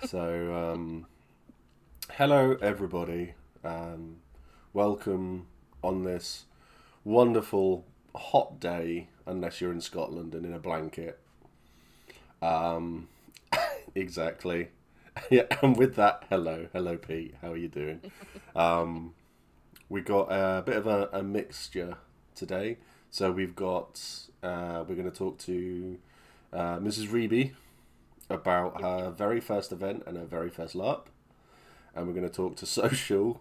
So, hello everybody. Um, Welcome on this wonderful hot day, unless you're in Scotland and in a blanket. Um, exactly. Yeah, and with that, hello Pete. How are you doing? Um, we got a bit of a mixture today. So we're going to talk to Mrs Rebe about her very first event and her very first LARP. And we're going to talk to Social,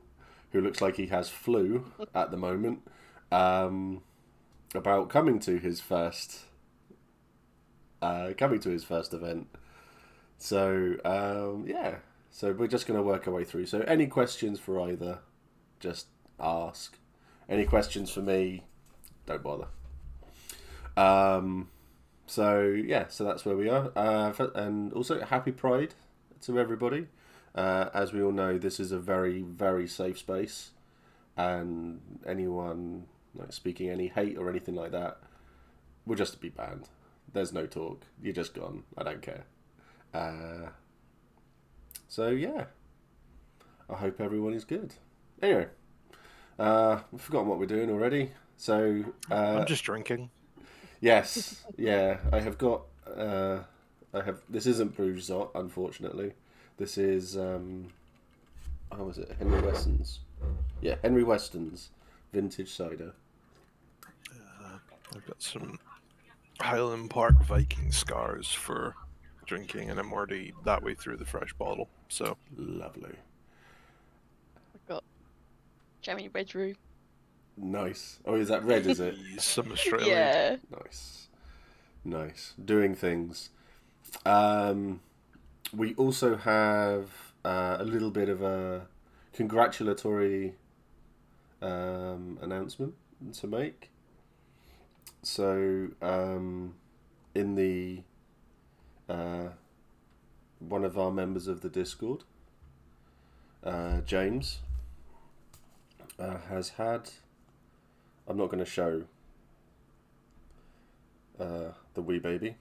who looks like he has flu at the moment, um, about coming to his first event. So so we're just going to work our way through. So any questions for either, just ask. Any questions for me, don't bother. Um, so that's where we are. And also happy Pride to everybody. As we all know, this is a very, very safe space, and anyone like speaking any hate or anything like that will just be banned. There's no talk. You're just gone. I don't care. Uh, so yeah, I hope everyone is good. Anyway, I've forgotten what we're doing already. So I'm just drinking. yes, yeah, I have got. I have. This isn't Brugesot, unfortunately. This is how was it? Henry Weston's. Yeah, Henry Weston's vintage cider. I've got some Highland Park Viking scars for drinking, and I'm already that way through the fresh bottle. So Lovely. I've got jammy red roux. Nice. Oh, is that red, is it? some Australian. Yeah. Nice. Nice. Doing things. We also have a little bit of a congratulatory announcement to make. So, in the one of our members of the Discord, James, has had. I'm not going to show the wee baby,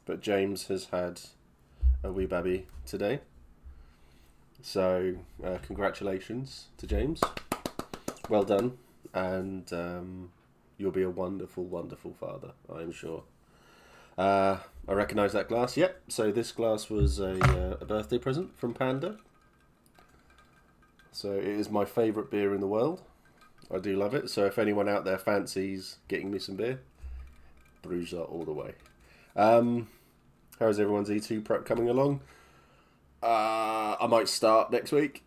but James has had a wee baby today. So, congratulations to James. Well done, and you'll be a wonderful, wonderful father, I am sure. I recognise that glass. Yep. So this glass was a birthday present from Panda. So it is my favourite beer in the world. I do love it. So if anyone out there fancies getting me some beer, Bruiser all the way. How's everyone's E2 prep coming along? I might start next week.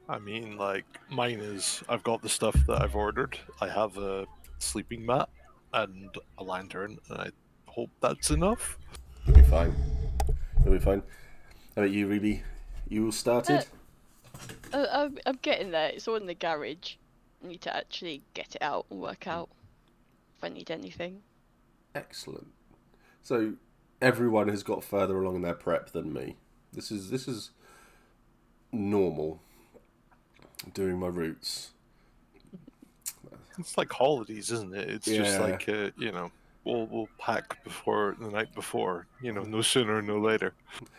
I mean, like, mine is I've got the stuff that I've ordered. I have a sleeping mat and a lantern, and I hope that's enough. It'll be fine. It'll be fine. How about you, Ruby? You all started? I'm getting there. It's all in the garage. I need to actually get it out and work out if I need anything. Excellent. So everyone has got further along in their prep than me. This is normal. Doing my roots. It's like holidays, isn't it? It's just Yeah. like we'll pack before the night before. No sooner, no later.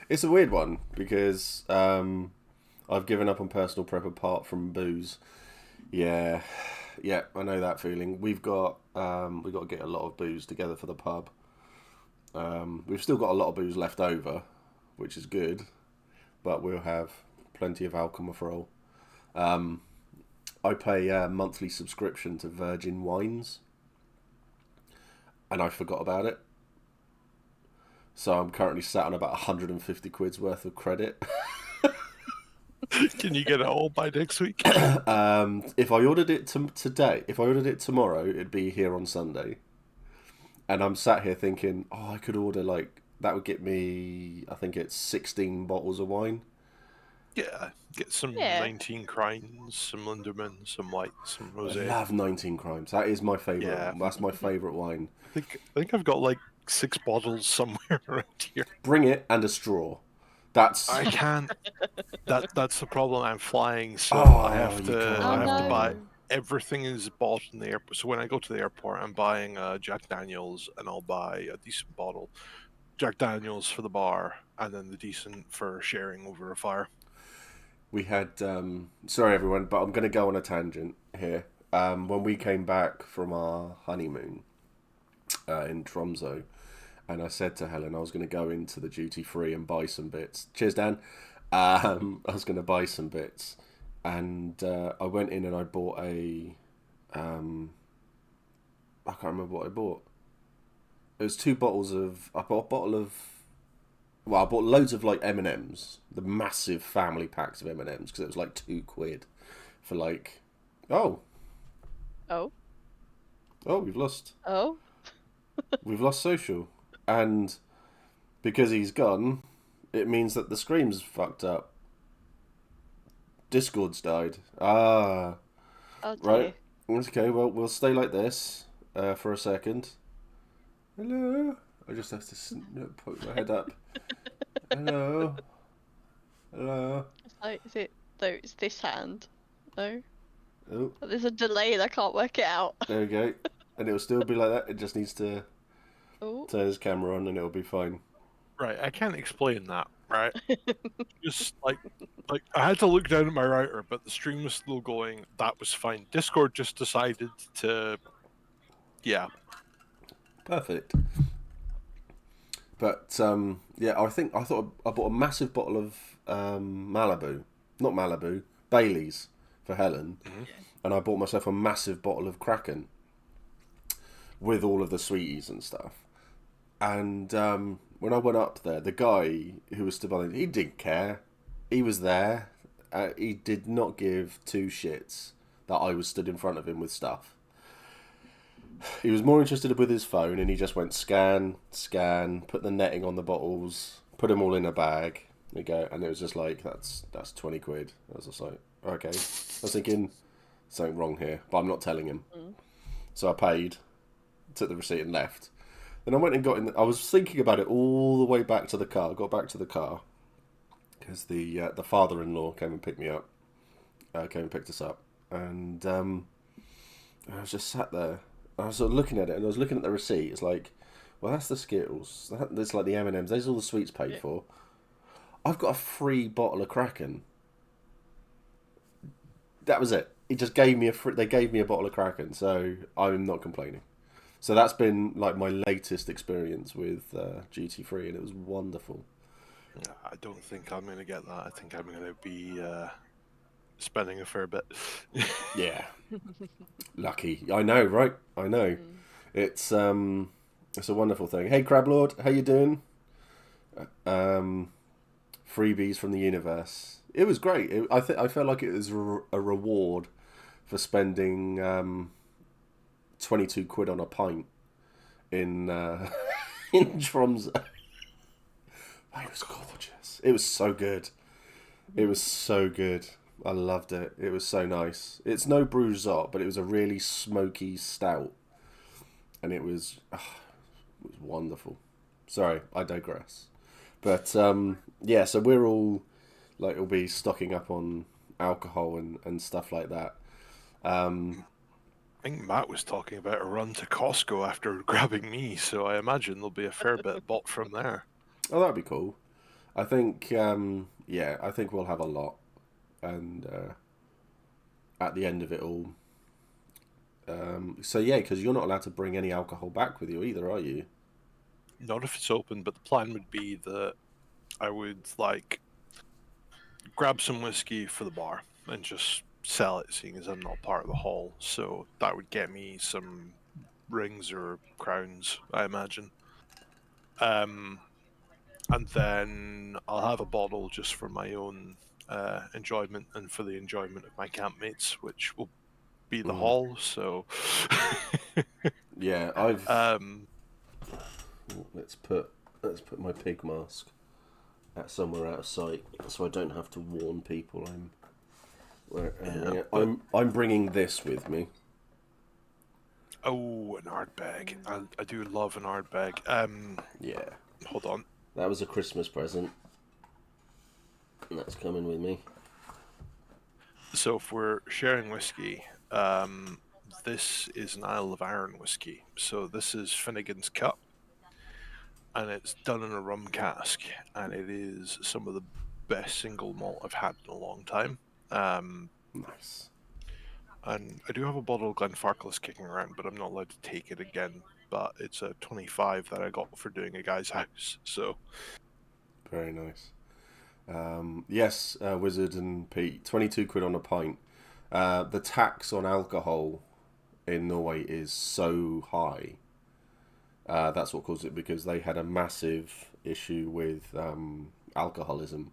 It's a weird one because I've given up on personal prep apart from booze. Yeah, yeah, I know that feeling. We've got to get a lot of booze together for the pub. We've still got a lot of booze left over, which is good, but we'll have plenty of alcohol. I pay a monthly subscription to Virgin Wines, and I forgot about it. So I'm currently sat on about 150 quid's worth of credit. Can you get it all by next week? If I ordered it today, if I ordered it tomorrow, it'd be here on Sunday. And I'm sat here thinking, oh, I could order that would get me, I think it's 16 bottles of wine. Yeah, get some Yeah. 19 Crimes, some Linderman, some White, some I Rosé. love 19 Crimes. That is my favourite. Yeah. That's my favourite wine. I think I've got like 6 bottles somewhere around here. Bring it and a straw. That's I can't. That's the problem. I'm flying, so Oh, I have you to. can't. I have to no. buy. Everything is bought in the airport. So when I go to the airport, I'm buying Jack Daniels, and I'll buy a decent bottle. Jack Daniels for the bar, and then the decent for sharing over a fire. We had, sorry everyone, but I'm going to go on a tangent here. When we came back from our honeymoon in Tromso, and I said to Helen I was going to go into the duty free and buy some bits. Cheers, Dan. I was going to buy some bits, and I went in and I bought I can't remember what I bought. It was 2 bottles of. I bought a bottle of. Well, I bought loads of like M&Ms, the massive family packs of M&Ms, because it was like £2 for like. Oh, Oh. we've lost. Oh. We've lost social, and because he's gone, it means that the scream's fucked up. Discord's died. Ah, Oh dear. right. Okay, well, we'll stay like this for a second. Hello. I just have to poke my head up. Hello. Hello. Is it though? It's this hand. No. Oh, There's a delay and I can't work it out. there we go. And it'll still be like that. It just needs to Oh. turn his camera on and it'll be fine. Right, I can't explain that, right? Just like I had to look down at my router, but the stream was still going. That was fine. Discord just decided to, yeah. Perfect. But yeah, I thought I bought a massive bottle of Bailey's for Helen, and I bought myself a massive bottle of Kraken with all of the sweeties and stuff. And when I went up there, the guy who was stood by, he didn't care. He was there. He did not give 2 shits that I was stood in front of him with stuff. He was more interested with his phone, and he just went scan, put the netting on the bottles, put them all in a bag. There you go, and it was just like that's £20. I was just like, okay. I was thinking something wrong here, but I'm not telling him. So I paid, took the receipt, and left. Then I went and got in. I was thinking about it all the way back to the car. Got back to the car because the father-in-law came and picked me up. Came and picked us up, and I was just sat there. I was sort of looking at it, and I was looking at the receipt. It's like, well, that's the Skittles. That's like the M&Ms. Those are all the sweets paid for. I've got a free bottle of Kraken. That was it. He just gave me They gave me a bottle of Kraken, so I'm not complaining. So that's been like my latest experience with duty free, and it was wonderful. I don't think I'm going to get that. I think I'm going to be spending a fair bit. Yeah. Lucky. I know, right? I know. It's a wonderful thing. Hey, Crablord, how you doing? Freebies from the universe. It was great. I felt like it was a reward for spending £22 on a pint in in Tromso. It was gorgeous. It was so good. It was so good. I loved it. It was so nice. It's no Bruzot, but it was a really smoky stout, and it was wonderful. Sorry, I digress. But yeah, so we're all like, we'll be stocking up on alcohol and stuff like that. I think Matt was talking about a run to Costco after grabbing me, so I imagine there'll be a fair bit bought from there. Oh, that'd be cool. I think I think we'll have a lot, and at the end of it all. So yeah, because you're not allowed to bring any alcohol back with you either, are you? Not if it's open, but the plan would be that I would like grab some whiskey for the bar and just sell it, seeing as I'm not part of the hall. So that would get me some rings or crowns, I imagine. And then I'll have a bottle just for my own enjoyment and for the enjoyment of my campmates, which will be the hall. So Yeah, I've. Let's put my pig mask at somewhere out of sight, so I don't have to warn people. I'm bringing this with me. Oh, an art bag. I do love an art bag. Yeah. Hold on. That was a Christmas present. And that's coming with me. So if we're sharing whiskey, this is an Isle of Arran whiskey. So this is Finnegan's Cup. and it's done in a rum cask, and it is some of the best single malt I've had in a long time. Nice. And I do have a bottle of Glenfarclas kicking around, but I'm not allowed to take it again. But it's a 25 that I got for doing a guy's house. So Very nice. Yes, Wizard and Pete, 22 quid on a pint. The tax on alcohol in Norway is so high. That's what caused it, because they had a massive issue with alcoholism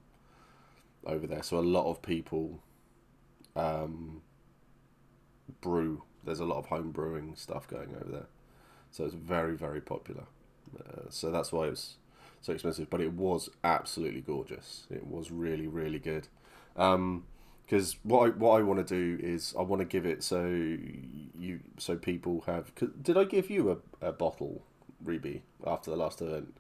over there. So a lot of people brew. There's a lot of home brewing stuff going over there. So it's very, very popular. So that's why it's so expensive. But it was absolutely gorgeous. It was really, really good. Because what I want to do is I want to give it so people have. Did I give you a bottle, Rebe, after the last event?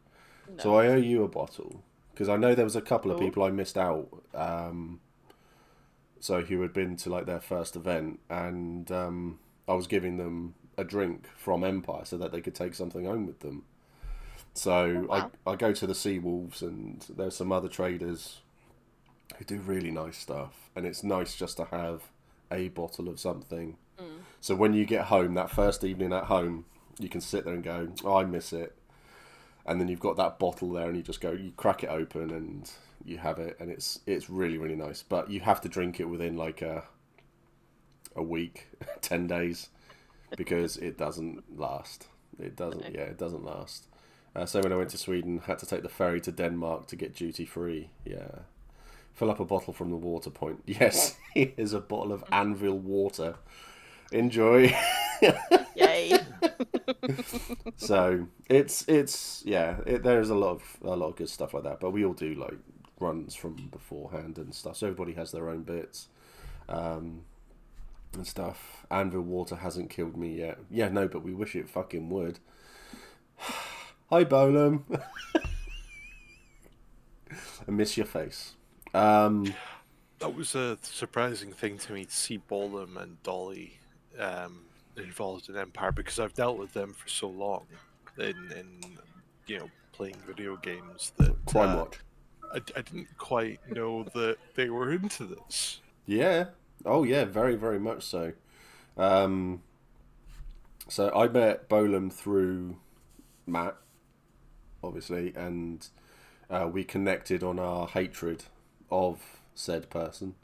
No. So I owe you a bottle, because I know there was a couple of Cool. people I missed out. So who had been to like their first event, and I was giving them a drink from Empire so that they could take something home with them. So Oh, wow. I go to the Sea Wolves, and there's some other traders who do really nice stuff, and it's nice just to have a bottle of something. So when you get home, that first evening at home, you can sit there and go, oh, I miss it. And then you've got that bottle there, and you just go, you crack it open and you have it, and it's really, really nice. But you have to drink it within like a week, 10 days, because it doesn't last. It doesn't last. So when I went to Sweden, had to take the ferry to Denmark to get duty free. Yeah. Fill up a bottle from the water point. Yes, here's a bottle of Anvil water. Enjoy. Yay. So there's a lot of good stuff like that. But we all do like runs from beforehand and stuff. So everybody has their own bits, and stuff. Anvil water hasn't killed me yet. Yeah, no, but we wish it fucking would. Hi, Bolam. I miss your face. that was a surprising thing to me to see Bolam and Dolly involved in Empire, because I've dealt with them for so long in playing video games that Crime Watch. I didn't quite know that they were into this. Yeah. Oh, yeah. Very, very much so. So I met Bolam through Matt, obviously, and we connected on our hatred of said person.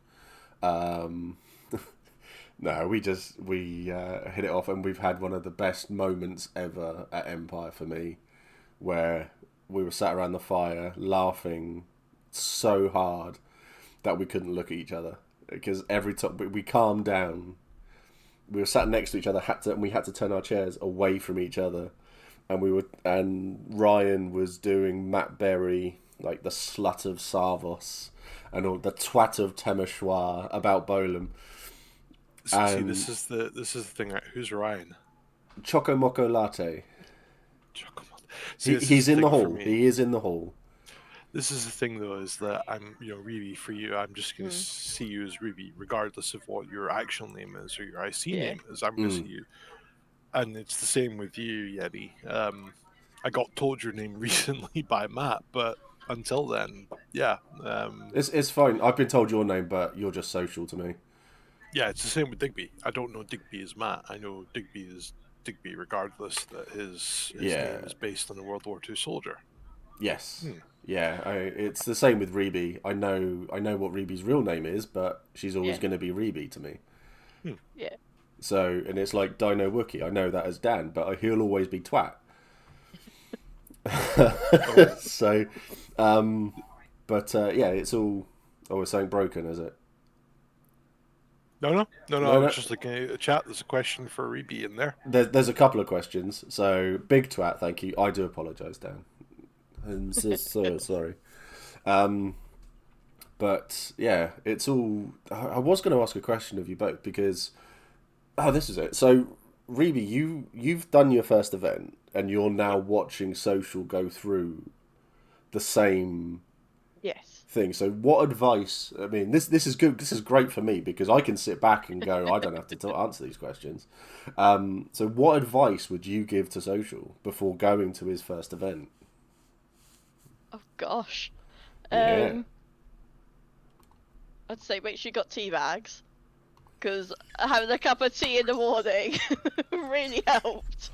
No, we hit it off, and we've had one of the best moments ever at Empire for me, where we were sat around the fire laughing so hard that we couldn't look at each other, because every time we calmed down, we were sat next to each other, we had to turn our chairs away from each other, and Ryan was doing Matt Berry, like the slut of Sarvos and all the twat of Temeshwar about Bolam. See, this is the thing. Who's Ryan? Choco Moco Latte. See, He's in the hall. He is in the hall. This is the thing, though, is that I'm, Rebe, for you, I'm just going to see you as Rebe, regardless of what your actual name is or your IC name is. I'm going to see you. And it's the same with you, Yeti. I got told your name recently by Matt, but until then, yeah. It's fine. I've been told your name, but you're just social to me. Yeah, it's the same with Digby. I don't know Digby as Matt. I know Digby is Digby, regardless that his name is based on a World War II soldier. Yes. Yeah, it's the same with Rebe. I know what Rebe's real name is, but she's always going to be Rebe to me. Yeah. So, and it's like Dino Wookie. I know that as Dan, but he'll always be Twat. So, it's all. Oh, we're saying broken, is it? No. I was just looking at the chat. There's a question for Rebe in there. There's a couple of questions. So, big Twat, thank you. I do apologise, Dan. I'm so sorry. But yeah, it's all. I was going to ask a question of you both, because this is it. So, Rebe, you've done your first event, and you're now watching social go through the same thing. So, what advice? I mean, this is good. This is great for me, because I can sit back and go, I don't have to answer these questions. So, what advice would you give to social before going to his first event? gosh. Yeah. I'd say make sure you got tea bags, because having a cup of tea in the morning really helped.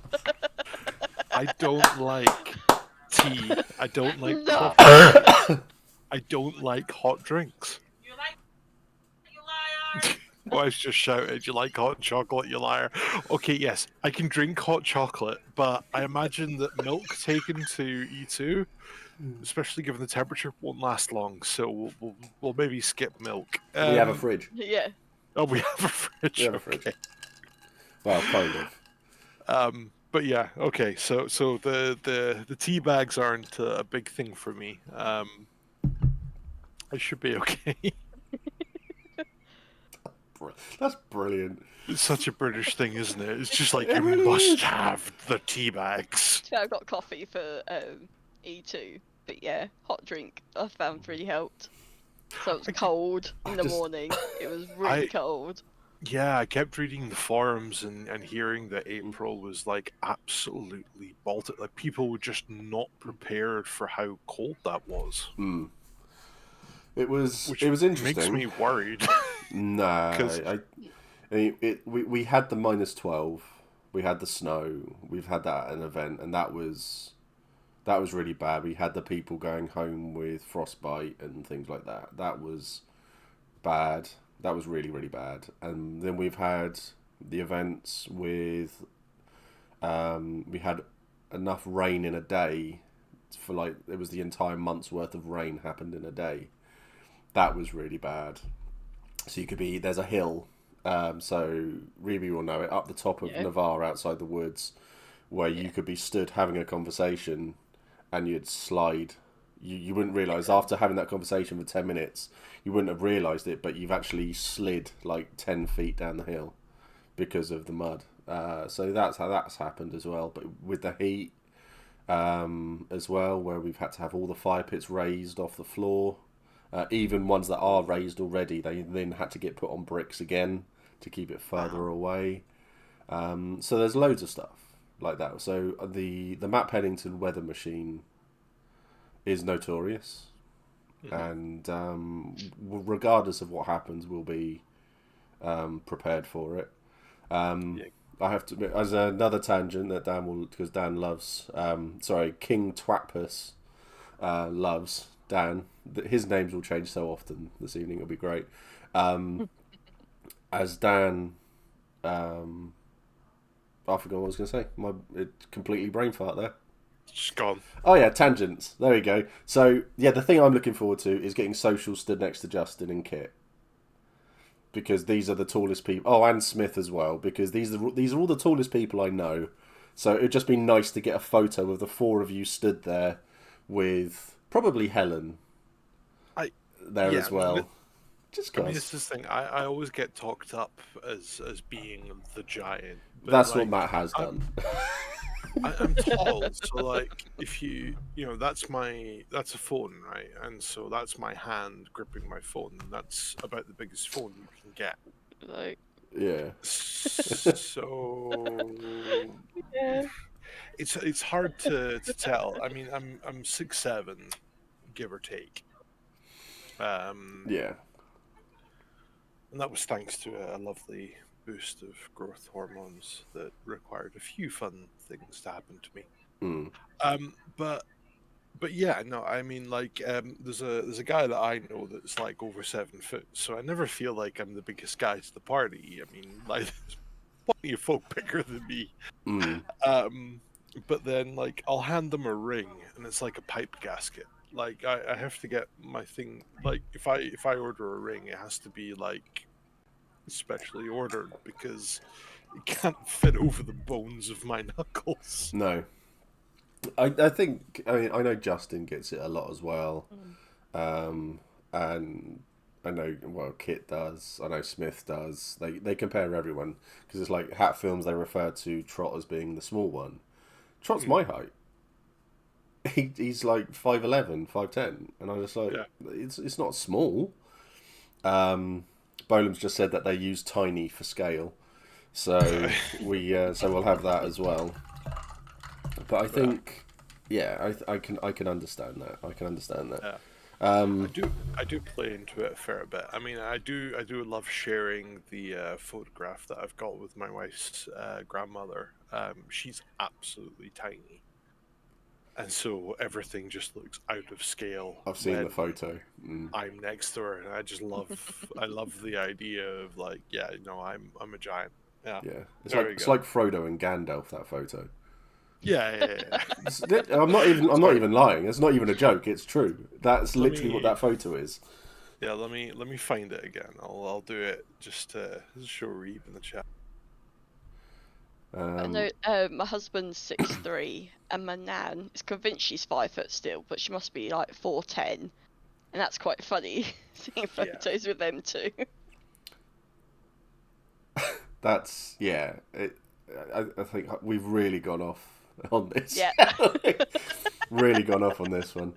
I don't like tea. I don't like No. coffee. I don't like hot drinks. Wife's just shouted, "You like hot chocolate, you liar." Okay, yes, I can drink hot chocolate, but I imagine that milk taken to E2, especially given the temperature, won't last long. So we'll maybe skip milk. We have a fridge. Yeah. Oh, we have a fridge. We have a fridge. Okay. Well, kind of. But yeah, okay. So the tea bags aren't a big thing for me. I should be okay. That's brilliant. It's such a British thing, isn't it? It's just like, you must have the tea bags. Yeah, I got coffee for E2, but yeah, hot drink I found really helped. So it was cold in the morning. It was really cold. Yeah, I kept reading the forums and hearing that April was like absolutely bolted. Like people were just not prepared for how cold that was. It was Which interesting. Makes me worried. Nah, we had the -12. We had the snow. We've had that at an event, and that was really bad. We had the people going home with frostbite and things like that. That was bad. That was really, really bad. And then we've had the events with we had enough rain in a day for like it was the entire month's worth of rain happened in a day. That was really bad. So there's a hill, so Rebe will know it, up the top of Navarre outside the woods, where you could be stood having a conversation and you'd slide. You wouldn't realise, after having that conversation for 10 minutes, you wouldn't have realised it, but you've actually slid like 10 feet down the hill because of the mud. So that's how that's happened as well. But with the heat as well, where we've had to have all the fire pits raised off the floor. Even ones that are raised already, they then had to get put on bricks again to keep it further away. So there's loads of stuff like that. So the Matt Pennington weather machine is notorious, and regardless of what happens, we'll be prepared for it. I have to admit, as another tangent that Dan will, because Dan loves, King Twatpus loves Dan. His names will change so often this evening. It'll be great. As Dan, I forgot what I was going to say. It completely brain fart there. Just gone. Oh yeah, tangents. There we go. So yeah, the thing I'm looking forward to is getting Social stood next to Justin and Kit, because these are the tallest people. Oh, and Smith as well, because these are all the tallest people I know. So it'd just be nice to get a photo of the four of you stood there with probably Helen there as well. Just cause. I mean, it's this thing. I always get talked up as being the giant. That's what Matt has done. I'm tall, so like if you that's a phone, right? And so that's my hand gripping my phone. That's about the biggest phone you can get. Like, yeah. So it's hard to tell. I mean, I'm 6'7", give or take. Yeah. And that was thanks to a lovely boost of growth hormones that required a few fun things to happen to me. But yeah, no, I mean, like, there's a guy that I know that's like over 7 foot, so I never feel like I'm the biggest guy to the party. I mean, like, there's plenty of folk bigger than me. But then, like, I'll hand them a ring, and it's like a pipe gasket. Like, I have to get my thing. Like, if I order a ring, it has to be like specially ordered, because it can't fit over the bones of my knuckles. No. I think, I mean, I know Justin gets it a lot as well. And I know, well, Kit does. I know Smith does. They compare everyone, because it's like Hat Films, they refer to Trot as being the small one. Trot's my height. He's like 5'11", 5'10", and I just like, it's not small. Bolam's just said that they use tiny for scale, so we'll have that as well. But I think Yeah, I can understand that. I can understand that. Yeah. Um, I do play into it a fair bit. I mean, I do love sharing the photograph that I've got with my wife's grandmother. She's absolutely tiny, and so everything just looks out of scale I've seen the when photo. I'm next to her, and I love the idea of like, yeah, no, I'm a giant. Yeah, Yeah, there we it's go. like Frodo and Gandalf, that photo. Yeah. I'm not Sorry, even lying. It's not even a joke. It's true. That's let literally what me that photo is. yeah, let me find it again. I'll do it just to show Reeb in the chat. I Um, know my husband's 6'3", and my nan is convinced she's 5 foot still, but she must be like 4'10", and that's quite funny seeing Yeah. photos with them too. that's yeah. I think we've really gone off on this. Yeah. Really gone off on this one.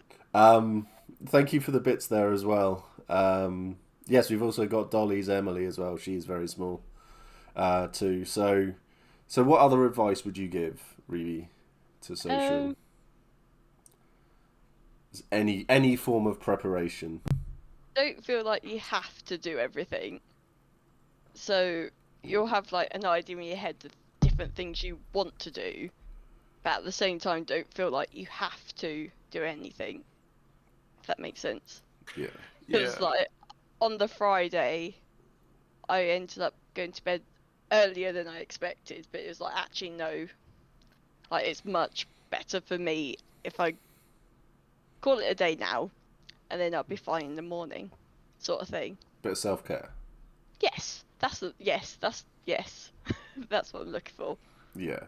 Thank you for the bits there as well. Yes, we've also got Dolly's Emily as well. She's very small, too. So what other advice would you give, really, to social? Um, Any form of preparation? don't feel like you have to do everything. So you'll have like an idea in your head of different things you want to do, but at the same time don't feel like you have to do anything. If that makes sense. Yeah, Because Yeah. like on the Friday, I ended up going to bed earlier than I expected, but it was like actually no, like it's much better for me if I call it a day now, and then I'll be fine in the morning, sort of thing. bit of self care. Yes, yes, that's what I'm looking for. Yeah,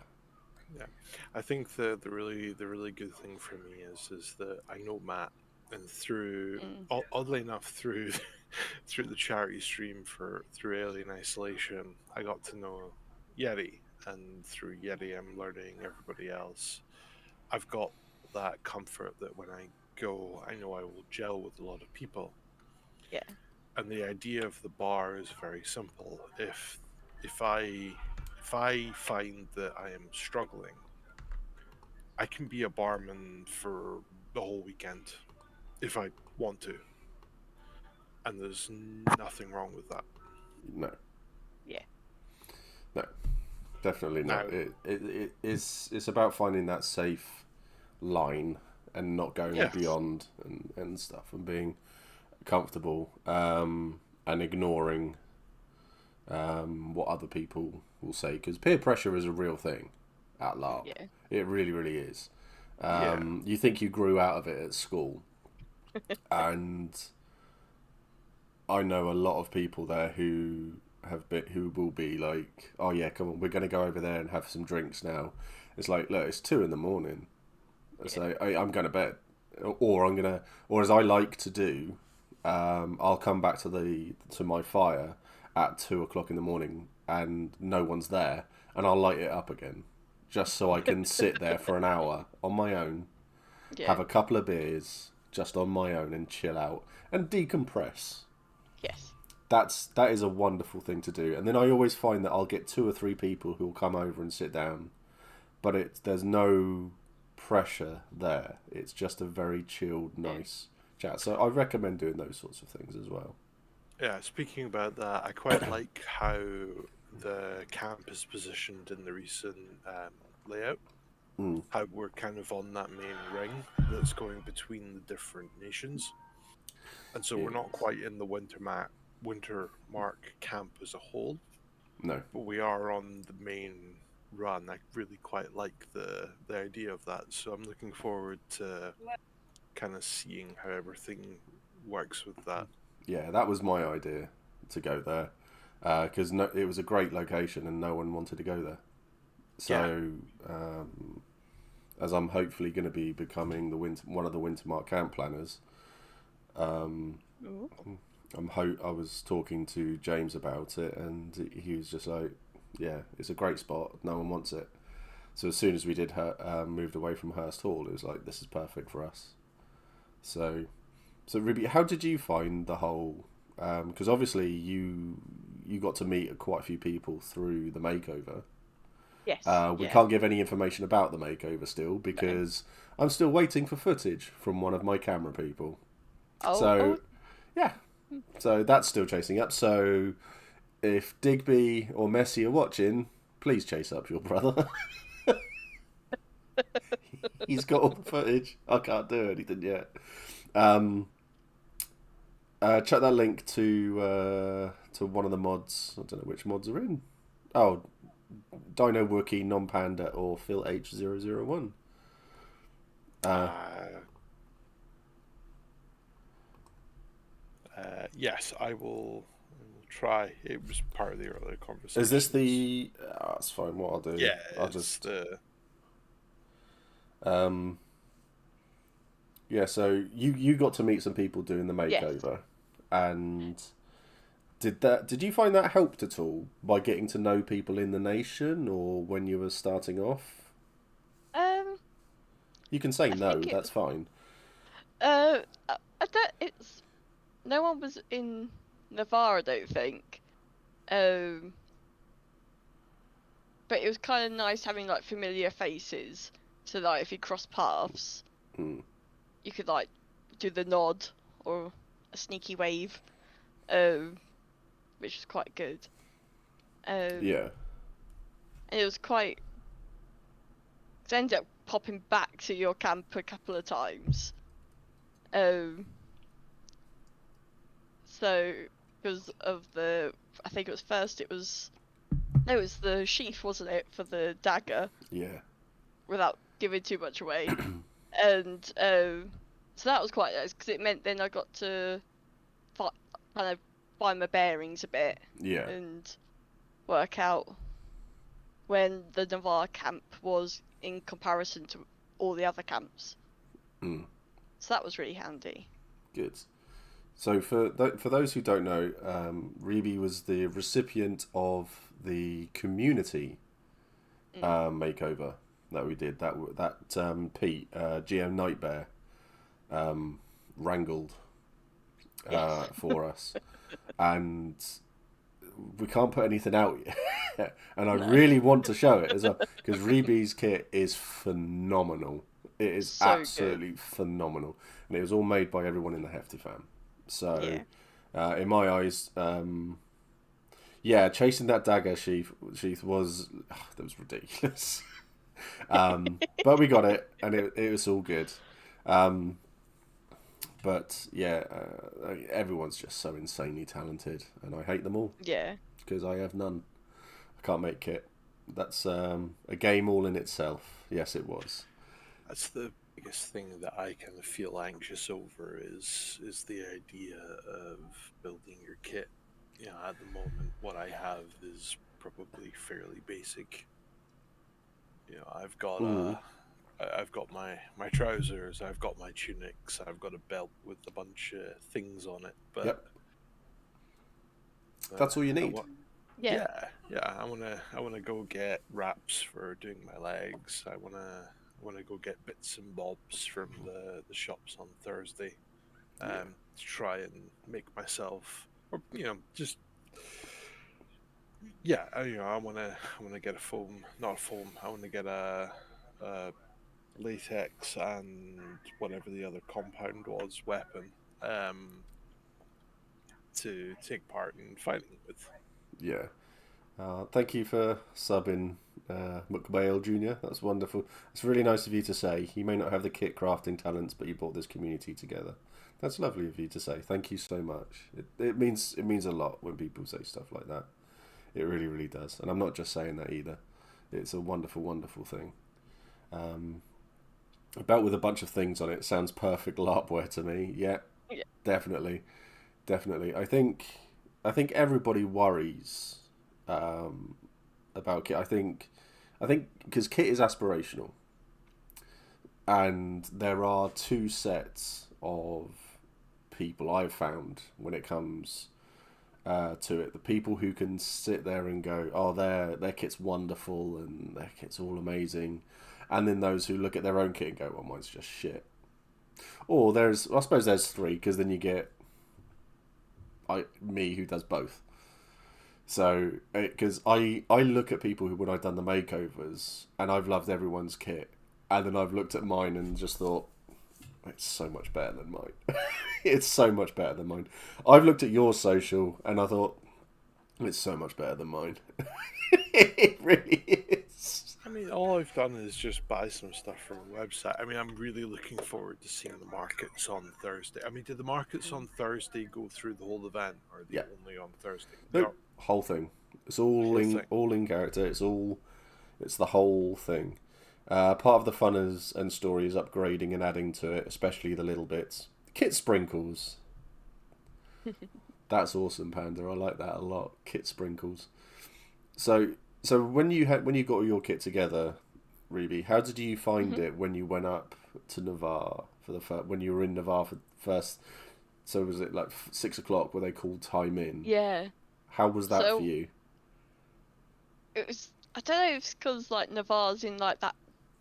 Yeah, I think the really good thing for me is that I know Matt, and through Mm, oddly enough through through the charity stream for through Alien Isolation, I got to know Yeti, and through Yeti, I'm learning everybody else. I've got that comfort that when I go, I know I will gel with a lot of people, yeah, and the idea of the bar is very simple. If I if I find that I am struggling, I can be a barman for the whole weekend if I want to, and there's nothing wrong with that. no, yeah, no, definitely Now, not. It's about finding that safe line and not going yes, beyond and stuff and being comfortable, and ignoring, what other people will say, because peer pressure is a real thing at LARP. yeah, It really, really is. yeah, You think you grew out of it at school, and I know a lot of people there who will be like, oh yeah, come on, we're going to go over there and have some drinks now. It's like, look, it's 2 a.m. It's yeah, like, I'm going to bed, or or as I like to do, I'll come back to my fire at 2 o'clock in the morning and no one's there, and I'll light it up again, just so I can sit there for an hour on my own, yeah, have a couple of beers just on my own and chill out and decompress. yes, That is a wonderful thing to do. And then I always find that I'll get 2 or 3 people who will come over and sit down, but there's no pressure there. It's just a very chilled, yeah, nice chat. So I recommend doing those sorts of things as well. yeah. Speaking about that, I quite like how the camp is positioned in the recent layout. Mm, How we're kind of on that main ring that's going between the different nations, and so we're not yes. quite in the winter mark camp as a whole, No. but we are on the main run. I really quite like the idea of that, so I'm looking forward to kind of seeing how everything works with that. Yeah, that was my idea to go there, because no, it was a great location and no one wanted to go there. Yeah, So, as I'm hopefully going to be becoming one of the Wintermark camp planners, um, ooh, I was talking to James about it, and he was just like, "Yeah, it's a great spot. No one wants it." So as soon as we moved away from Hurst Hall, it was like, "This is perfect for us." So, Ruby, how did you find the whole? Because obviously you got to meet quite a few people through the makeover. Yes. We Yeah. can't give any information about the makeover still because I'm still waiting for footage from one of my camera people. So, yeah. So that's still chasing up. So if Digby or Messi are watching, please chase up your brother. He's got all the footage. I can't do anything yet. Check that link to one of the mods. I don't know which mods are in. Oh, Dino Wookie, Non-Panda, or Phil H001. Yes, I will try. It was part of the earlier conversation. Is this the... that's fine, what I'll do. Yeah, I'll it's just... the... Yeah, so you got to meet some people doing the makeover. And did you find that helped at all by getting to know people in the nation or when you were starting off? You can say no, that's fine. I don't. It's no one was in Navarre, I don't think. But it was kind of nice having like familiar faces. So like if you cross paths, you could like do the nod or a sneaky wave, which was quite good. Yeah. And it was quite. I ended up popping back to your camp a couple of times. So because of the, I think it was first. It was the sheath, wasn't it, for the dagger? Yeah. Without giving too much away, and so that was quite nice because it meant then I got to kind of find my bearings a bit. Yeah. And work out when the Navarre camp was in comparison to all the other camps. So that was really handy. Good. So for those who don't know, Rebe was the recipient of the community makeover that we did. That Pete GM Nightbear wrangled for us, and we can't put anything out yet. And I really want to show it as well because Rebe's kit is phenomenal. It is so absolutely phenomenal, and it was all made by everyone in the Hefty fam. So, in my eyes, chasing that dagger sheath was that was ridiculous. But we got it, and it was all good. But yeah, everyone's just so insanely talented, and I hate them all. Yeah. Because I have none. I can't make kit. That's a game all in itself. Yes, it was. That's the biggest thing that I kind of feel anxious over is the idea of building your kit. You know, at the moment, what I have is probably fairly basic. You know, I've got my trousers, I've got my tunics, I've got a belt with a bunch of things on it. But yep. That's all you need. Yeah. I wanna go get wraps for doing my legs. I wanna go get bits and bobs from the shops on Thursday. To try and make myself, or just. Yeah, I wanna get a foam, not a foam. I wanna get a latex and whatever the other compound was weapon, to take part in fighting with. Yeah. Thank you for subbing, McBail Jr. That's wonderful. It's really nice of you to say. You may not have the kit crafting talents, but you brought this community together. That's lovely of you to say. Thank you so much. It means a lot when people say stuff like that. It really, really does. And I'm not just saying that either. It's a wonderful, wonderful thing. A belt with a bunch of things on it sounds perfect LARP wear to me. Yeah. Definitely. I think everybody worries about kit. I think because kit is aspirational, and there are two sets of people I've found when it comes to it. The people who can sit there and go, oh, their kit's wonderful and their kit's all amazing, and then those who look at their own kit and go, well, mine's just shit. Or I suppose there's three, because then you get me who does both. So, because I look at people who, when I've done the makeovers, and I've loved everyone's kit, and then I've looked at mine and just thought, it's so much better than mine. It's so much better than mine. I've looked at your social, and I thought, it's so much better than mine. It really is. I mean, all I've done is just buy some stuff from a website. I mean, I'm really looking forward to seeing the markets on Thursday. I mean, did the markets on Thursday go through the whole event, or are they Yeah. only on Thursday? No, whole thing. It's all Whole in thing. all in character. It's the whole thing. Part of the fun and story is upgrading and adding to it, especially the little bits. Kit sprinkles. That's awesome, Panda. I like that a lot. Kit sprinkles. So when you got all your kit together, Rebe, how did you find it when you went up to Navarre for the when you were in Navarre for first? So was it like 6 o'clock where they called time in? Yeah. How was that for you? It was. I don't know if it's because like Navarre's in like that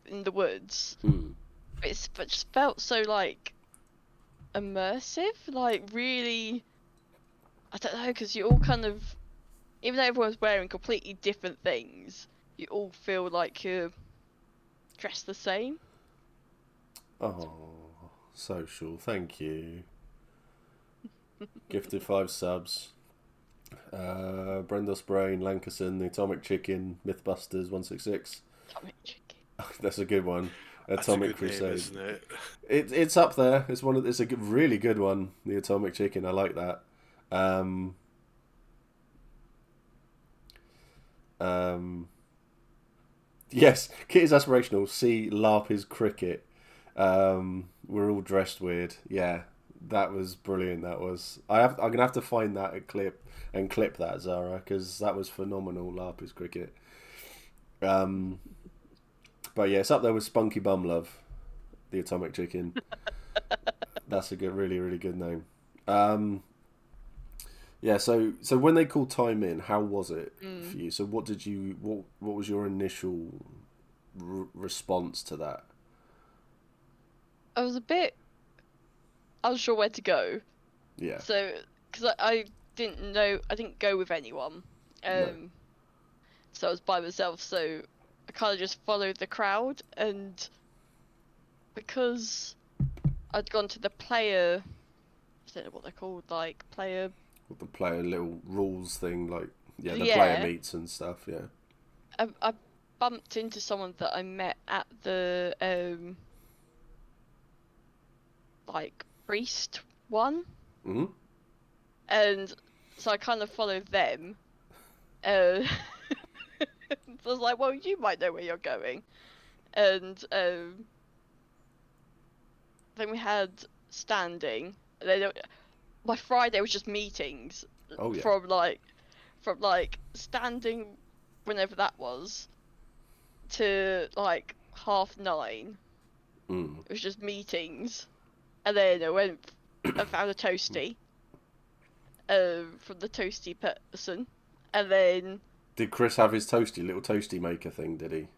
in the woods. But it just felt so like immersive, like really. I don't know, because you all kind of, even though everyone's wearing completely different things, you all feel like you're dressed the same. Oh, social. Thank you. Gifted 5 subs. Brendos Brain, Lankerson, The Atomic Chicken, Mythbusters 166. Atomic Chicken. That's a good one. That's Atomic a good Crusade. name, isn't it? It's up there. It's a really good one. The Atomic Chicken. I like that. Yes, kit is aspirational. See, LARP is cricket. We're all dressed weird. Yeah, that was brilliant. That was. I'm gonna have to find that clip and clip that, Zara, because that was phenomenal. LARP is cricket. But yeah, it's up there with Spunky Bum Love, the Atomic Chicken. That's a good, really, really good name. Yeah. So when they called time in, how was it for you? So what was your initial response to that? I was a bit unsure where to go. Yeah. So, because I didn't know, I didn't go with anyone. No. So I was by myself. So I kind of just followed the crowd, and because I'd gone to the player, I don't know what they're called, like player. With the player little rules thing, like the Yeah. player meets and stuff. Yeah. I bumped into someone that I met at the like priest one. Mm-hmm. And so I kind of followed them. So I was like, well, you might know where you're going. And then we had standing. My Friday was just meetings. Oh yeah. From like standing, whenever that was, to like 9:30. It was just meetings, and then I went and found a toasty. From the toasty person, and then. Did Chris have his little toasty maker thing? Did he?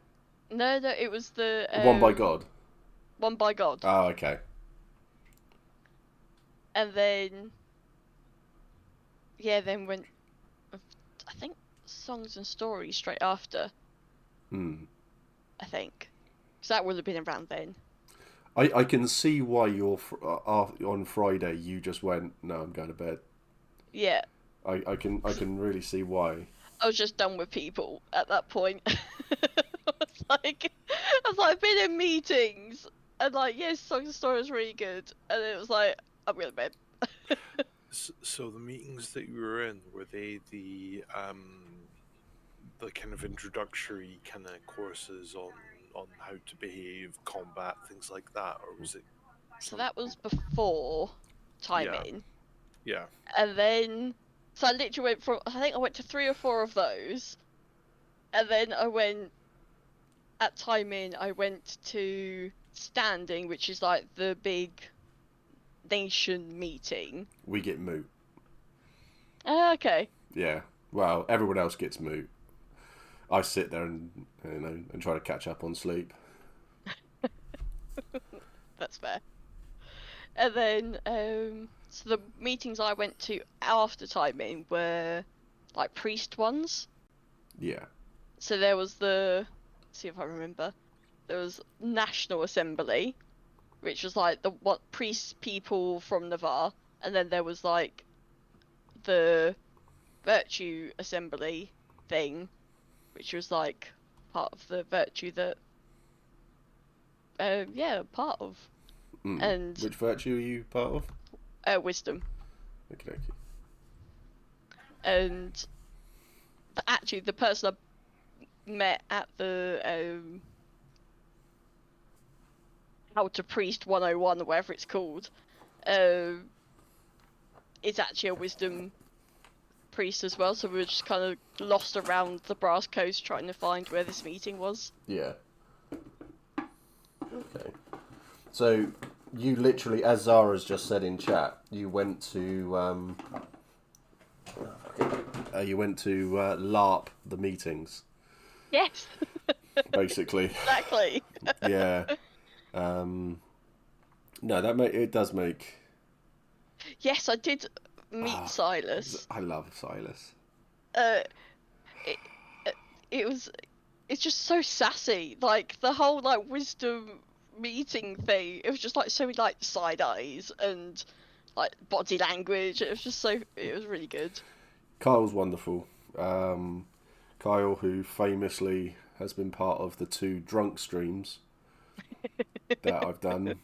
No, it was the One by God. One by God. Oh, okay. And then, then went, I think, songs and stories straight after. I think, because that would have been around then. I can see why you're on Friday. You just went, no, I'm going to bed. Yeah. I can really see why. I was just done with people at that point. I was like, I've been in meetings, and like, yes, Songs and Stories is really good, and it was like, I'm going to bed. So the meetings that you were in, were they the kind of introductory kind of courses on how to behave, combat, things like that, or was it? So that was before time in. Yeah. And then, so I literally went from, I think I went to 3 or 4 of those, and then I went, at time in, I went to standing, which is like the big nation meeting. We get moot. Okay. Yeah. Well, everyone else gets moot. I sit there and and try to catch up on sleep. That's fair. And then, so the meetings I went to after time in were like priest ones. Yeah. So there was let's see if I remember. There was National Assembly, which was like the what priest people from Navarre, and then there was like the Virtue Assembly thing, which was like part of the virtue that part of. And Which virtue are you part of? Wisdom. Okay. And actually the person I met at the How to Priest 101 or whatever it's called, is actually a wisdom priest as well, so we were just kind of lost around the Brass Coast trying to find where this meeting was. Yeah. Okay. So you literally, as Zara's just said in chat, you went to LARP the meetings, Yes. basically. Exactly. Yeah. No, it does make. Yes, I did meet Silas. I love Silas. It's just so sassy. Like the whole like wisdom meeting thing. It was just like so many like side eyes and like body language. It was really good. Kyle's wonderful. Kyle, who famously has been part of the 2 drunk streams that I've done.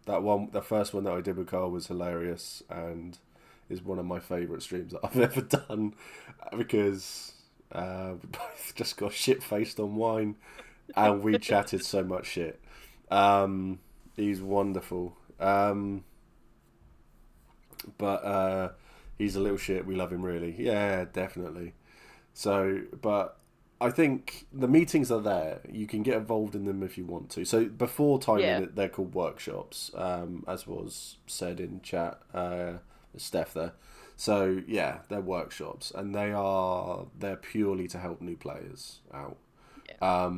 The first one that I did with Kyle was hilarious and is one of my favourite streams that I've ever done because we both just got shit-faced on wine and we chatted so much shit. He's wonderful. But he's a little shit. We love him really. Yeah, definitely. So, but I think the meetings are there. You can get involved in them if you want to. So before time limit, they're called workshops, as was said in chat. Steph there. So yeah, they're workshops, and they're purely to help new players out. Yeah.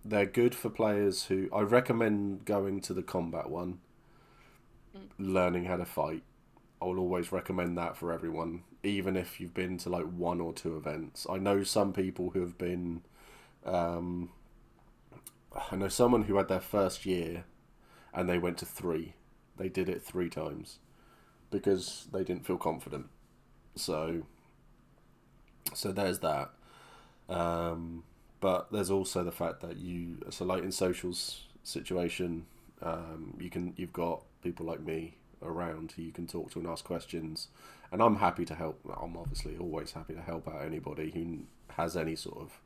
They're good for players who I recommend going to the combat one, learning how to fight. I will always recommend that for everyone, even if you've been to like 1 or 2 events. I know some people who have been. I know someone who had their first year, and they went to 3. They did it 3 times because they didn't feel confident. So there's that. But there's also the fact that like in socials situation, you've got people like me around who you can talk to and ask questions, and I'm happy to help. I'm obviously always happy to help out anybody who has any sort of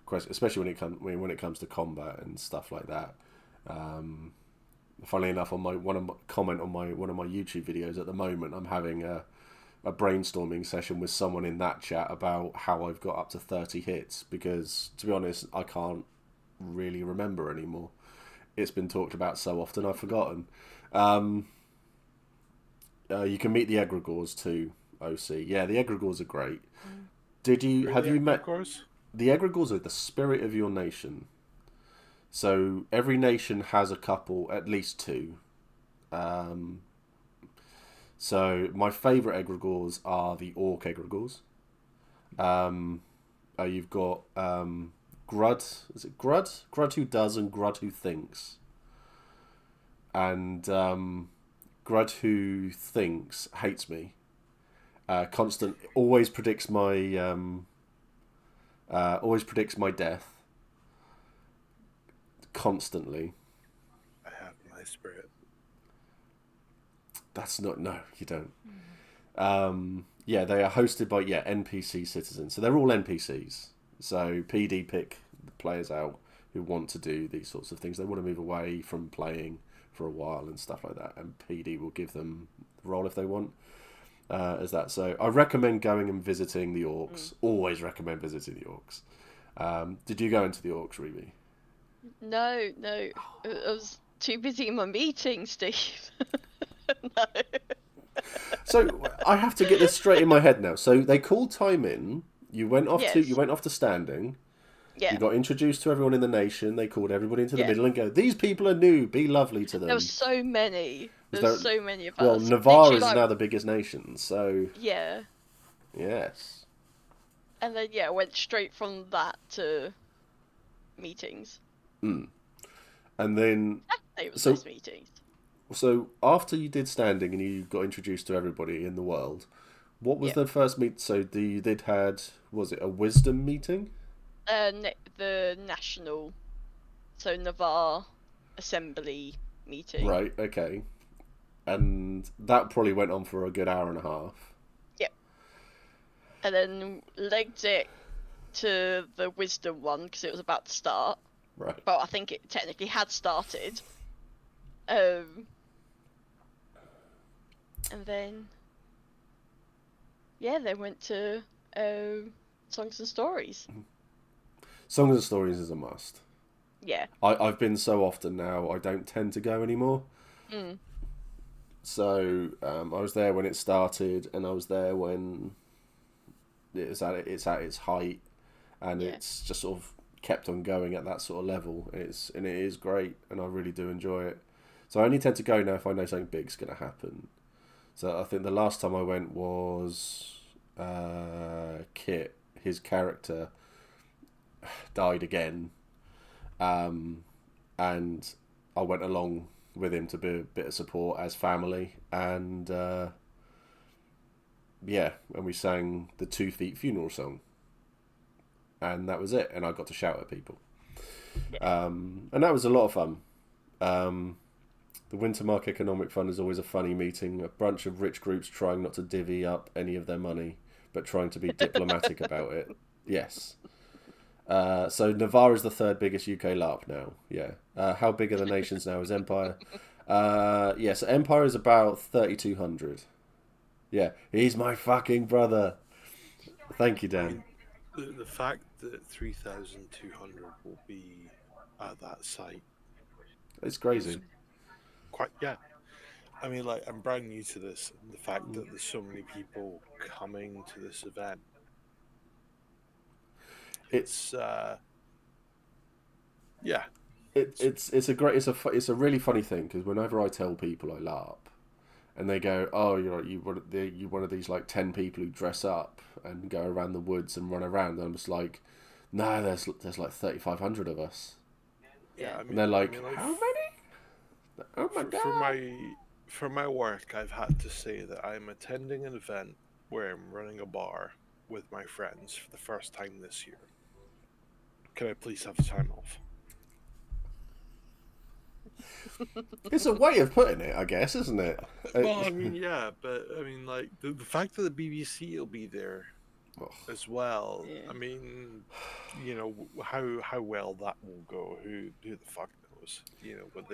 question, especially when it comes to combat and stuff like that. Funnily enough, on one of my YouTube videos at the moment, I'm having a brainstorming session with someone in that chat about how I've got up to 30 hits, because to be honest, I can't really remember anymore. It's been talked about so often I've forgotten. You can meet the egregores too, OC. Yeah, the egregores are great. Have you met the egregores? Are the spirit of your nation. So every nation has a couple, at least 2. So my favourite egregores are the orc egregores. You've got Grud. Is it Grud? Grud who does and Grud who thinks. And Grud who thinks hates me. Always predicts my death. Constantly. I have my spirit. That's not... No, you don't. They are hosted by NPC citizens. So they're all NPCs. So PD pick the players out who want to do these sorts of things. They want to move away from playing for a while and stuff like that. And PD will give them the role if they want. As that. So I recommend going and visiting the orcs. Always recommend visiting the orcs. Did you go into the orcs, Rebe? No. I was too busy in my meeting, Steve. No. So I have to get this straight in my head now. So they called time in. You went off to standing. Yeah. You got introduced to everyone in the nation. They called everybody into the middle and go, "These people are new. Be lovely to them." There were so many. So many of us. Well, Navarre is now the biggest nation, so yeah. Yes. And then I went straight from that to meetings. And then, It was so nice meetings. so after you did standing and you got introduced to everybody in the world, what was Yeah. the first meet? So you did had, was it a wisdom meeting? The national, so Navarre Assembly meeting. Right. Okay. And that probably went on for a good hour and a half. Yep. And then legged it to the wisdom one because it was about to start. Right. Well, I think it technically had started. And then they went to songs and stories. Songs and stories is a must. Yeah. I've been so often now, I don't tend to go anymore. Mm. So I was there when it started, and I was there when it's at its height, and it's just sort of kept on going at that sort of level. It is great, and I really do enjoy it. So I only tend to go now if I know something big's going to happen. So I think the last time I went was Kit. His character died again, and I went along with him to be a bit of support as family, and and we sang the 2 Feet funeral song, and that was it. And I got to shout at people, and that was a lot of fun. The Wintermark Economic Fund is always a funny meeting. A bunch of rich groups trying not to divvy up any of their money, but trying to be diplomatic about it. Yes. So Navarre is the 3rd biggest UK LARP now. Yeah. How big are the nations now? Is Empire? Yes, Empire is about 3,200. Yeah, he's my fucking brother. Thank you, Dan. I mean, the fact that 3,200 will be at that site, It's crazy. quite, yeah. I mean, like, I'm brand new to this, and the fact that there's so many people coming to this event, it's it's a really funny thing, because whenever I tell people I LARP, and they go, "Oh, you one of these like 10 people who dress up and go around the woods and run around," and I'm just like, "No, there's like 3,500 of us." yeah. I mean, And they're like, I mean, like, "How many? Oh my god!" for my work, I've had to say that I'm attending an event where I'm running a bar with my friends for the first time this year. Can I please have time off? It's a way of putting it, I guess, isn't it? Well, I mean, yeah, but I mean, like the fact that the BBC will be there as well. Yeah. I mean, you know how well that will go. Who the fuck knows? You know, but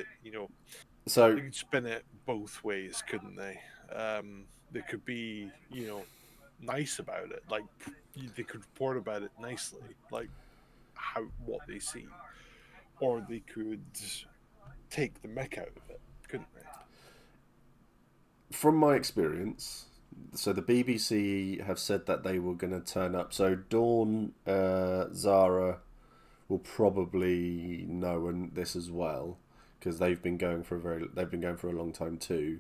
So they could spin it both ways, couldn't they? They could be nice about it, like they could report about it nicely, like what they see, or they could take the mick out of it, couldn't they? from my experience, so the BBC have said that they were going to turn up. So Dawn, Zara will probably know this as well, because they've been going for a long time too.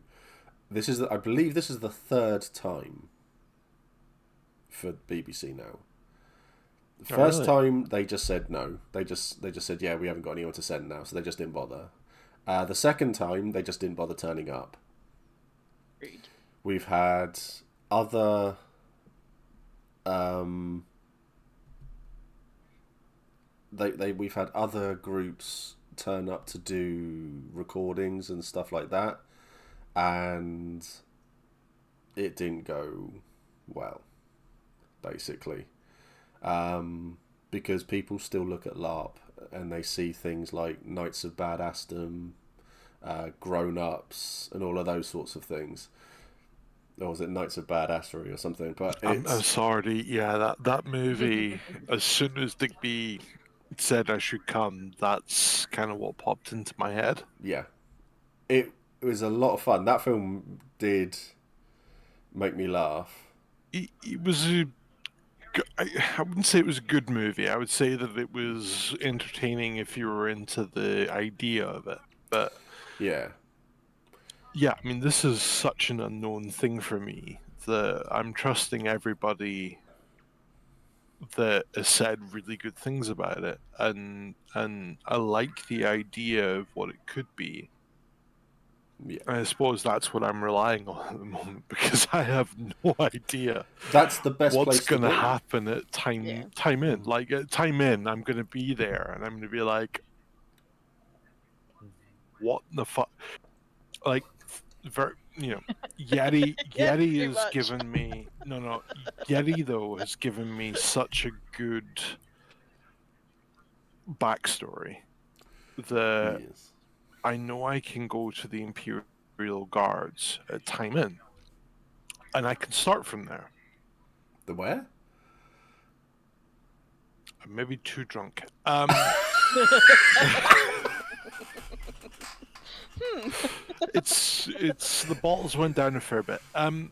I believe this is the 3rd time for BBC now. The first time they just said no. They just said, yeah, we haven't got anyone to send now, so they just didn't bother. The second time they just didn't bother turning up. Rude. We've had other we've had other groups turn up to do recordings and stuff like that, and it didn't go well, basically, because people still look at LARP and they see things like Knights of Badassdom, Grown Ups, and all of those sorts of things. Or was it Knights of Badassery or something? But I'm sorry, yeah, that movie. As soon as Digby said I should come, that's kind of what popped into my head. Yeah, it was a lot of fun. That film did make me laugh. It was I wouldn't say it was a good movie. I would say that it was entertaining if you were into the idea of it. But yeah, I mean, this is such an unknown thing for me that I'm trusting everybody that has said really good things about it, and I like the idea of what it could be. Yeah. I suppose that's what I'm relying on at the moment, because I have no idea That's the best what's place to going to be. happen at time in. Like at time in, I'm going to be there, and I'm going to be like, "What the fuck?" Like, Yeti. Yeah, Yeti pretty has much. given me Yeti though has given me such a good backstory that Yes. I know I can go to the Imperial Guards at time in, and I can start from there. The where? I'm maybe too drunk. It's the balls went down a fair bit. No,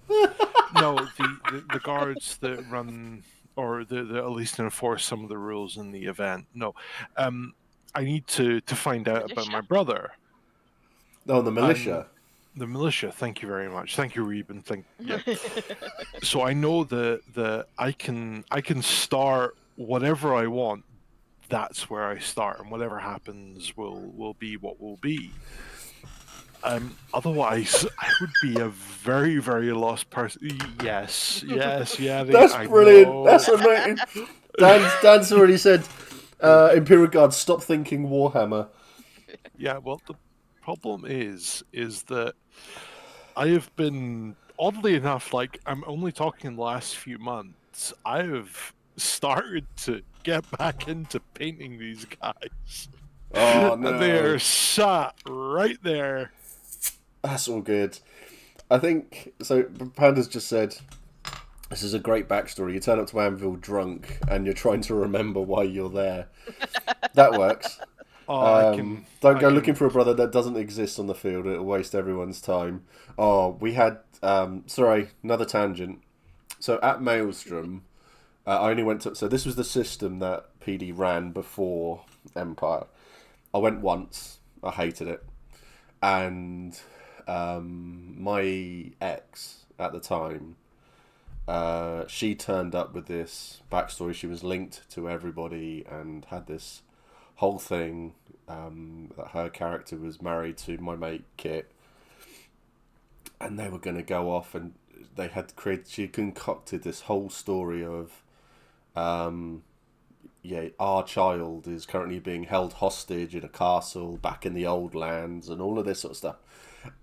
the guards that run, or that at least enforce some of the rules in the event. No, I need to find out about Militia? my brother. Oh, the militia. The militia. Thank you very much. Thank you, Reben. So I know that I can start whatever I want. That's where I start, and whatever happens will be what will be. Otherwise, I would be a very, very lost person. Yes, Yeti. That's I brilliant. know. That's amazing. Dan's already said, Imperial Guards, stop thinking Warhammer. Yeah, well, the problem is that I have been, oddly enough, like, I'm only talking the last few months, I have started to get back into painting these guys. Oh, And they no. are sat right there. That's all good. I think, so Panda's just said, this is a great backstory. You turn up to Anvil drunk and you're trying to remember why you're there. That works. Don't go looking for a brother that doesn't exist on the field. It'll waste everyone's time. Oh, we had... sorry, another tangent. So at Maelstrom, I only went to... So this was the system that PD ran before Empire. I went once. I hated it. And my ex at the time, she turned up with this backstory. She was linked to everybody and had this whole thing that her character was married to my mate Kit, and they were going to go off, and they had created. She concocted this whole story of, our child is currently being held hostage in a castle back in the old lands, and all of this sort of stuff.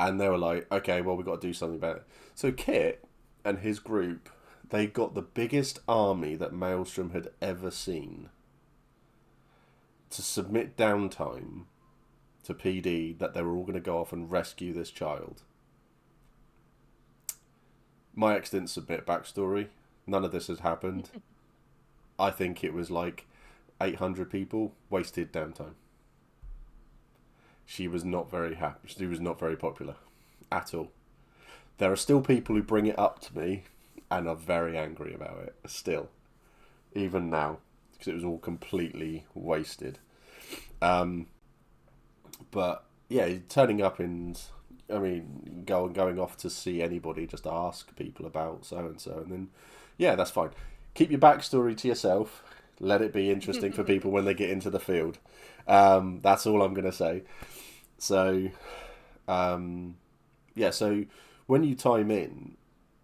And they were like, okay, well, we've got to do something about it. So Kit and his group, they got the biggest army that Maelstrom had ever seen to submit downtime to PD that they were all going to go off and rescue this child. My ex didn't submit backstory. None of this has happened. I think it was like 800 people wasted downtime. She was not very happy. She was not very popular at all. There are still people who bring it up to me and are very angry about it still, even now, because it was all completely wasted. But yeah, turning up and going off to see anybody, just ask people about so and so, and then that's fine. Keep your backstory to yourself. Let it be interesting for people when they get into the field. That's all I'm going to say. So, so when you time in,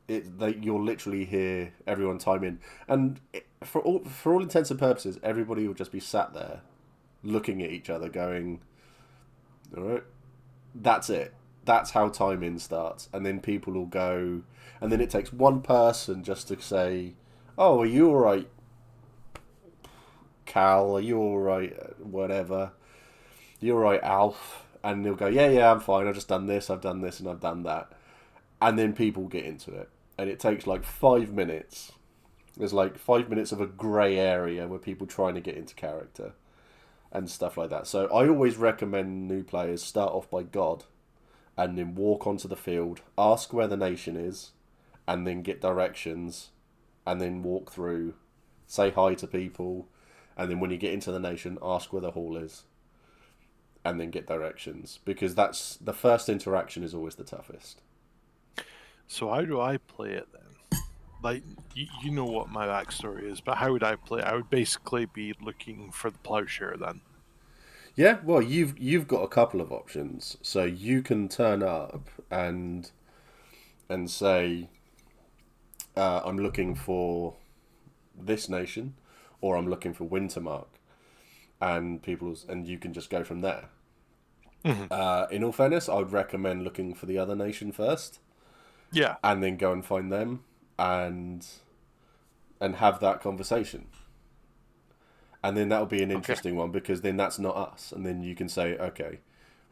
you'll literally hear everyone time in, and for all intents and purposes, everybody will just be sat there, looking at each other, going, "All right, that's it. That's how time in starts." And then people will go, and then it takes one person just to say, "Oh, are you all right, Cal? Are you all right? Whatever. You all right, Alf?" And they'll go, yeah, I'm fine. I've just done this, and I've done that. And then people get into it. And it takes like 5 minutes. There's like 5 minutes of a grey area where people trying to get into character and stuff like that. So I always recommend new players start off by God and then walk onto the field, ask where the nation is, and then get directions, and then walk through, say hi to people, and then when you get into the nation, ask where the hall is, and then get directions, because that's the first interaction is always the toughest. So how do I play it then? like you know what my backstory is, but how would I play? I would basically be looking for the plowshare then. Yeah, well, you've got a couple of options. So you can turn up and say, I'm looking for this nation, or I'm looking for Wintermark, and you can just go from there. In all fairness, I would recommend looking for the other nation first, Yeah. and then go and find them, and have that conversation. And then that'll be an interesting one, because then that's not us. And then you can say, okay,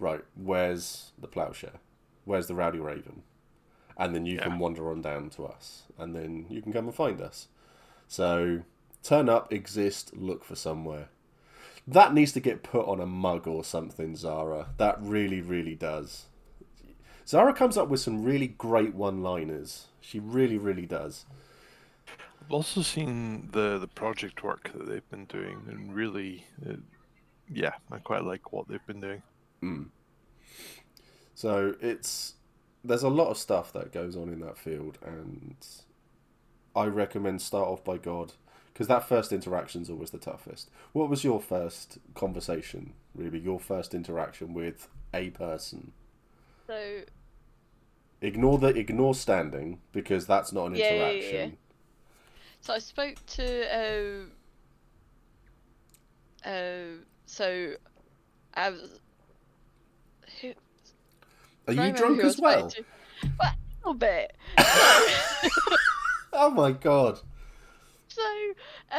right, where's the plowshare? Where's the rowdy raven? And then you can wander on down to us, and then you can come and find us. So turn up, exist, look for somewhere. That needs to get put on a mug or something, Zara. That really, really does. Zara comes up with some really great one-liners. She really, really does. I've also seen the project work that they've been doing, and really, yeah, I quite like what they've been doing. So there's a lot of stuff that goes on in that field, and I recommend start off by God, because that first interaction's always the toughest. What was your first conversation, really? Your first interaction with a person? So Ignore standing, because that's not an interaction. yeah. So I spoke to so I was who Are trying you to remember drunk who I as spoke well? to. Well, a little bit. So, Oh my god. so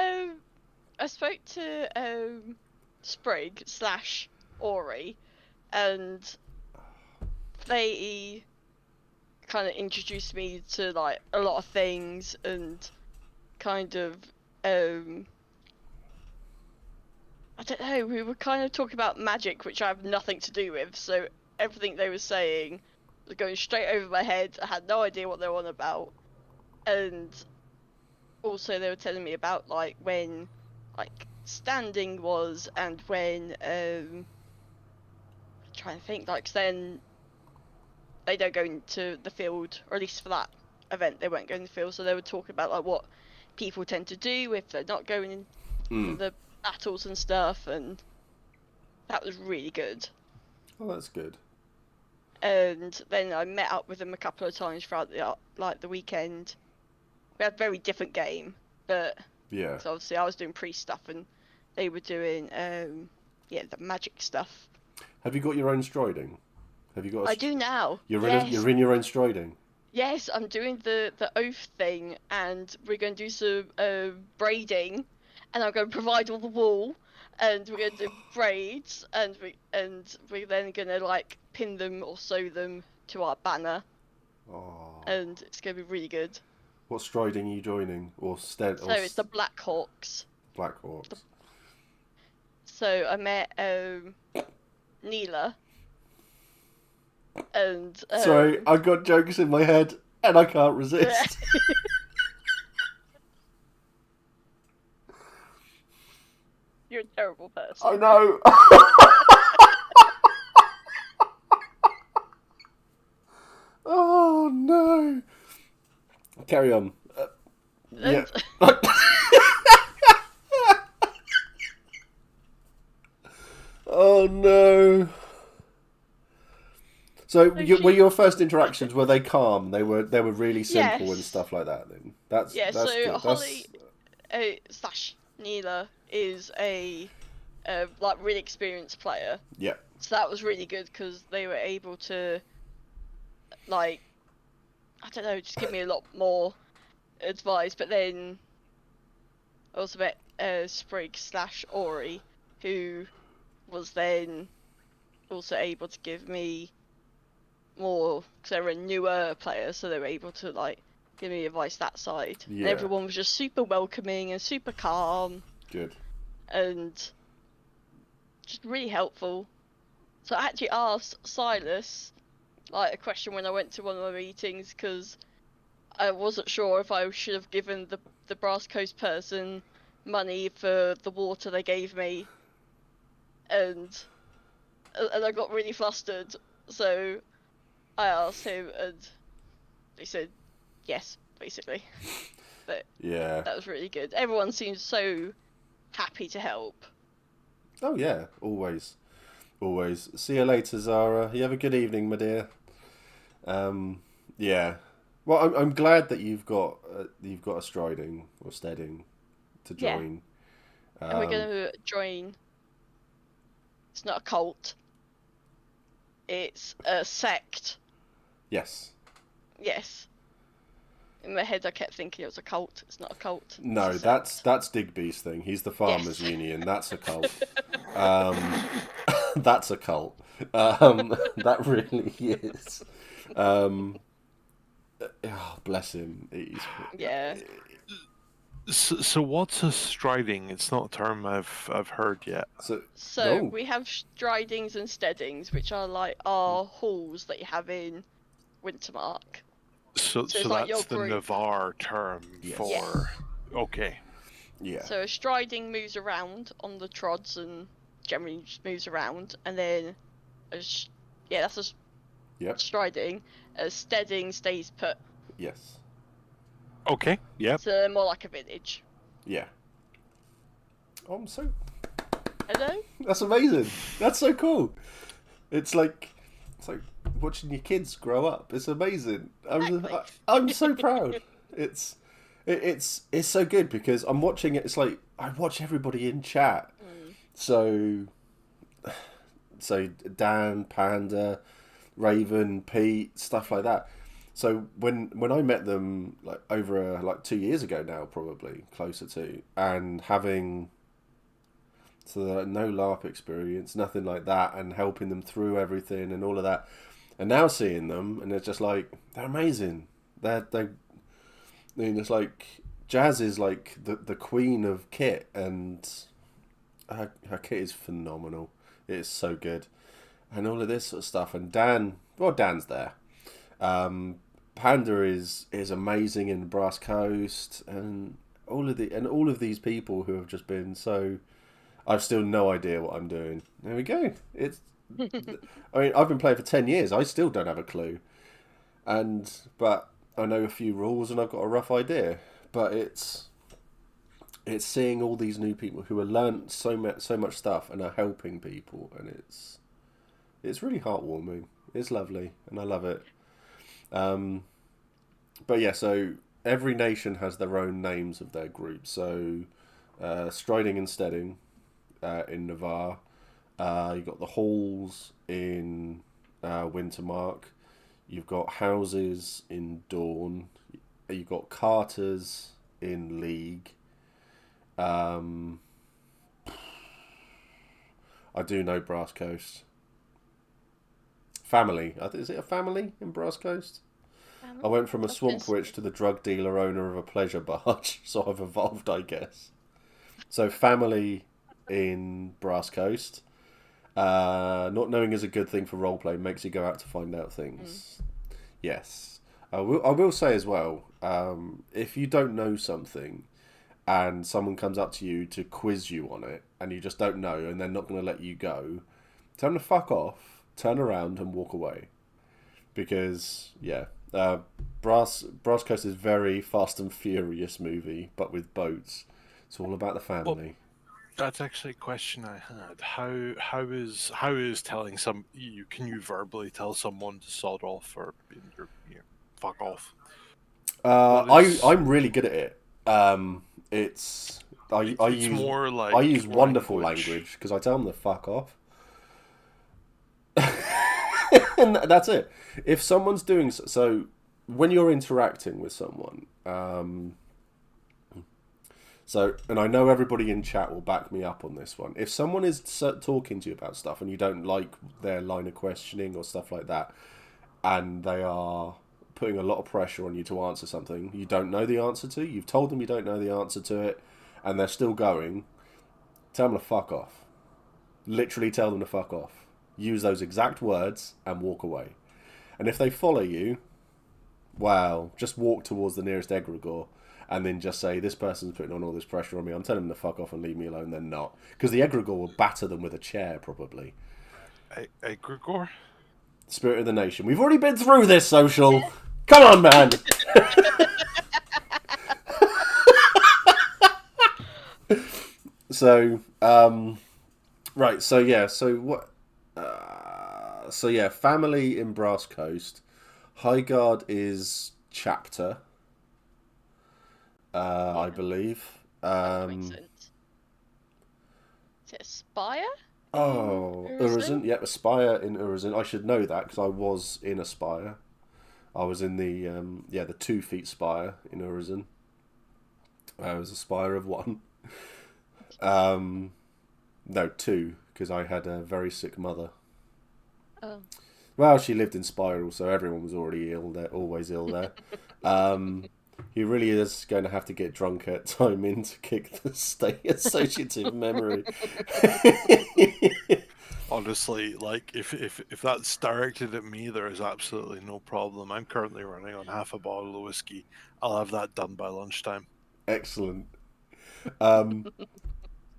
I spoke to Sprig / Ori, and they kind of introduced me to like a lot of things, and kind of I don't know, we were kind of talking about magic, which I have nothing to do with, so everything they were saying was going straight over my head. I had no idea what they were on about. And also they were telling me about like when like standing was, and when I'm trying to think, like, 'cause then they don't go into the field, or at least for that event they won't go in the field, so they would talk about like what people tend to do if they're not going in for the battles and stuff, and that was really good. Oh, that's good. And then I met up with them a couple of times throughout the weekend. We had a very different game, but Yeah. so obviously I was doing priest stuff and they were doing the magic stuff. Have you got your own striding? Have you got? I do now. You're Yes. you're in your own striding. Yes, I'm doing the oath thing, and we're going to do some braiding, and I'm going to provide all the wool, and we're going to do braids, and we're then going to like pin them or sew them to our banner, Oh. and it's going to be really good. What striding are you joining, or stead? So it's the Black Hawks. Black Hawks. So I met Neela. And Sorry, I've got jokes in my head and I can't resist. You're a terrible person. I know. Oh no. Carry on. Yeah. Oh no. So were your first interactions, were they calm? They were really simple and stuff like that. Then that's so good. Holly / Neela is a like really experienced player. Yeah. So that was really good because they were able to, like, I don't know, just give me a lot more advice. But then I also met Sprig / Ori, who was then also able to give me more, because they were a newer player, so they were able to like give me advice that side. Yeah. And everyone was just super welcoming and super calm. Good. And just really helpful. So I actually asked Silas like a question when I went to one of my meetings, because I wasn't sure if I should have given the Brass Coast person money for the water they gave me, and I got really flustered. So I asked him, and they said yes, basically. But Yeah. that was really good. Everyone seems so happy to help. Oh yeah, always, always. See you later, Zara. You have a good evening, my dear. Yeah. Well, I'm glad that you've got a striding or steading to Yeah. join. And we're going to join. It's not a cult. It's a sect. Yes. Yes. In my head, I kept thinking it was a cult. It's not a cult. No, it's a sect. that's Digby's thing. He's the farmers' Yes. union. That's a cult. That's a cult. That really is. Oh, bless him. Yeah. So what's a striding? It's not a term I've heard yet. So we have stridings and steadings, which are like our halls that you have in Wintermark. So it's like that's the Navarre term for. Yes. Okay. Yeah. So a striding moves around on the trods and generally just moves around, and then that's a striding. A steading stays put. Yes. Okay. Yep. So more like a village. Yeah. Oh, I'm so. Hello. That's amazing. That's so cool. It's like watching your kids grow up. It's amazing. I'm so proud. It's so good because I'm watching it. It's like I watch everybody in chat. So Dan, Panda, Raven, Pete, stuff like that. So when I met them like over 2 years ago now, probably closer to, and having no LARP experience, nothing like that, and helping them through everything and all of that, and now seeing them and it's just like they're amazing. I mean, it's like Jazz is like the queen of kit, and her kit is phenomenal. It is so good, and all of this sort of stuff. And Dan's there. Panda is amazing in Brass Coast, and all of these people who have just been so. I've still no idea what I'm doing. There we go. I mean, I've been playing for 10 years. I still don't have a clue, but I know a few rules and I've got a rough idea. But it's seeing all these new people who have learnt so much stuff and are helping people, and it's really heartwarming. It's lovely, and I love it. But yeah, so every nation has their own names of their group. So striding and steading in Navarre. You've got the halls in Wintermark. You've got houses in Dawn. You've got carters in League. I do know Brass Coast. Family. Is it a family in Brass Coast? I went from a swamp witch to the drug dealer owner of a pleasure barge, so I've evolved, I guess. So family in Brass Coast. Not knowing is a good thing for roleplay. Makes you go out to find out things. Yes. I will say as well, if you don't know something and someone comes up to you to quiz you on it and you just don't know and they're not going to let you go, tell them to fuck off, turn around and walk away. Because, yeah, Brass Coast is very Fast and Furious movie, but with boats. It's all about the family. Well, that's actually a question I had. How is telling can you verbally tell someone to sod off or fuck off? I'm really good at it. I use wonderful language because I tell them to fuck off. And that's it. If someone's doing so, when you're interacting with someone, and I know everybody in chat will back me up on this one. If someone is talking to you about stuff and you don't like their line of questioning or stuff like that, and they are putting a lot of pressure on you to answer something you don't know the answer to, you've told them you don't know the answer to it, and they're still going, tell them to fuck off. Literally tell them to fuck off. Use those exact words and walk away. And if they follow you, well, just walk towards the nearest egregore and then just say, this person's putting on all this pressure on me. I'm telling them to fuck off and leave me alone. They're not. Because the egregore will batter them with a chair, probably. Egregore? Spirit of the nation. We've already been through this, Social. Come on, man. So, right. So yeah. So what? So yeah. Family in Brass Coast. Highguard is chapter. I believe. That makes sense. Is it Aspire? Oh, Urizen. Yep, Aspire in Urizen. I should know that because I was in Aspire. I was in the the 2 feet spire in Urizen. I was a spire of 1. No, 2 because I had a very sick mother. Oh. Well, she lived in Spiral, so everyone was already ill there, always ill there. He really is going to have to get drunk at time in to kick the state associative memory. Honestly, like if that's directed at me, there is absolutely no problem. I'm currently running on half a bottle of whiskey. I'll have that done by lunchtime. Excellent.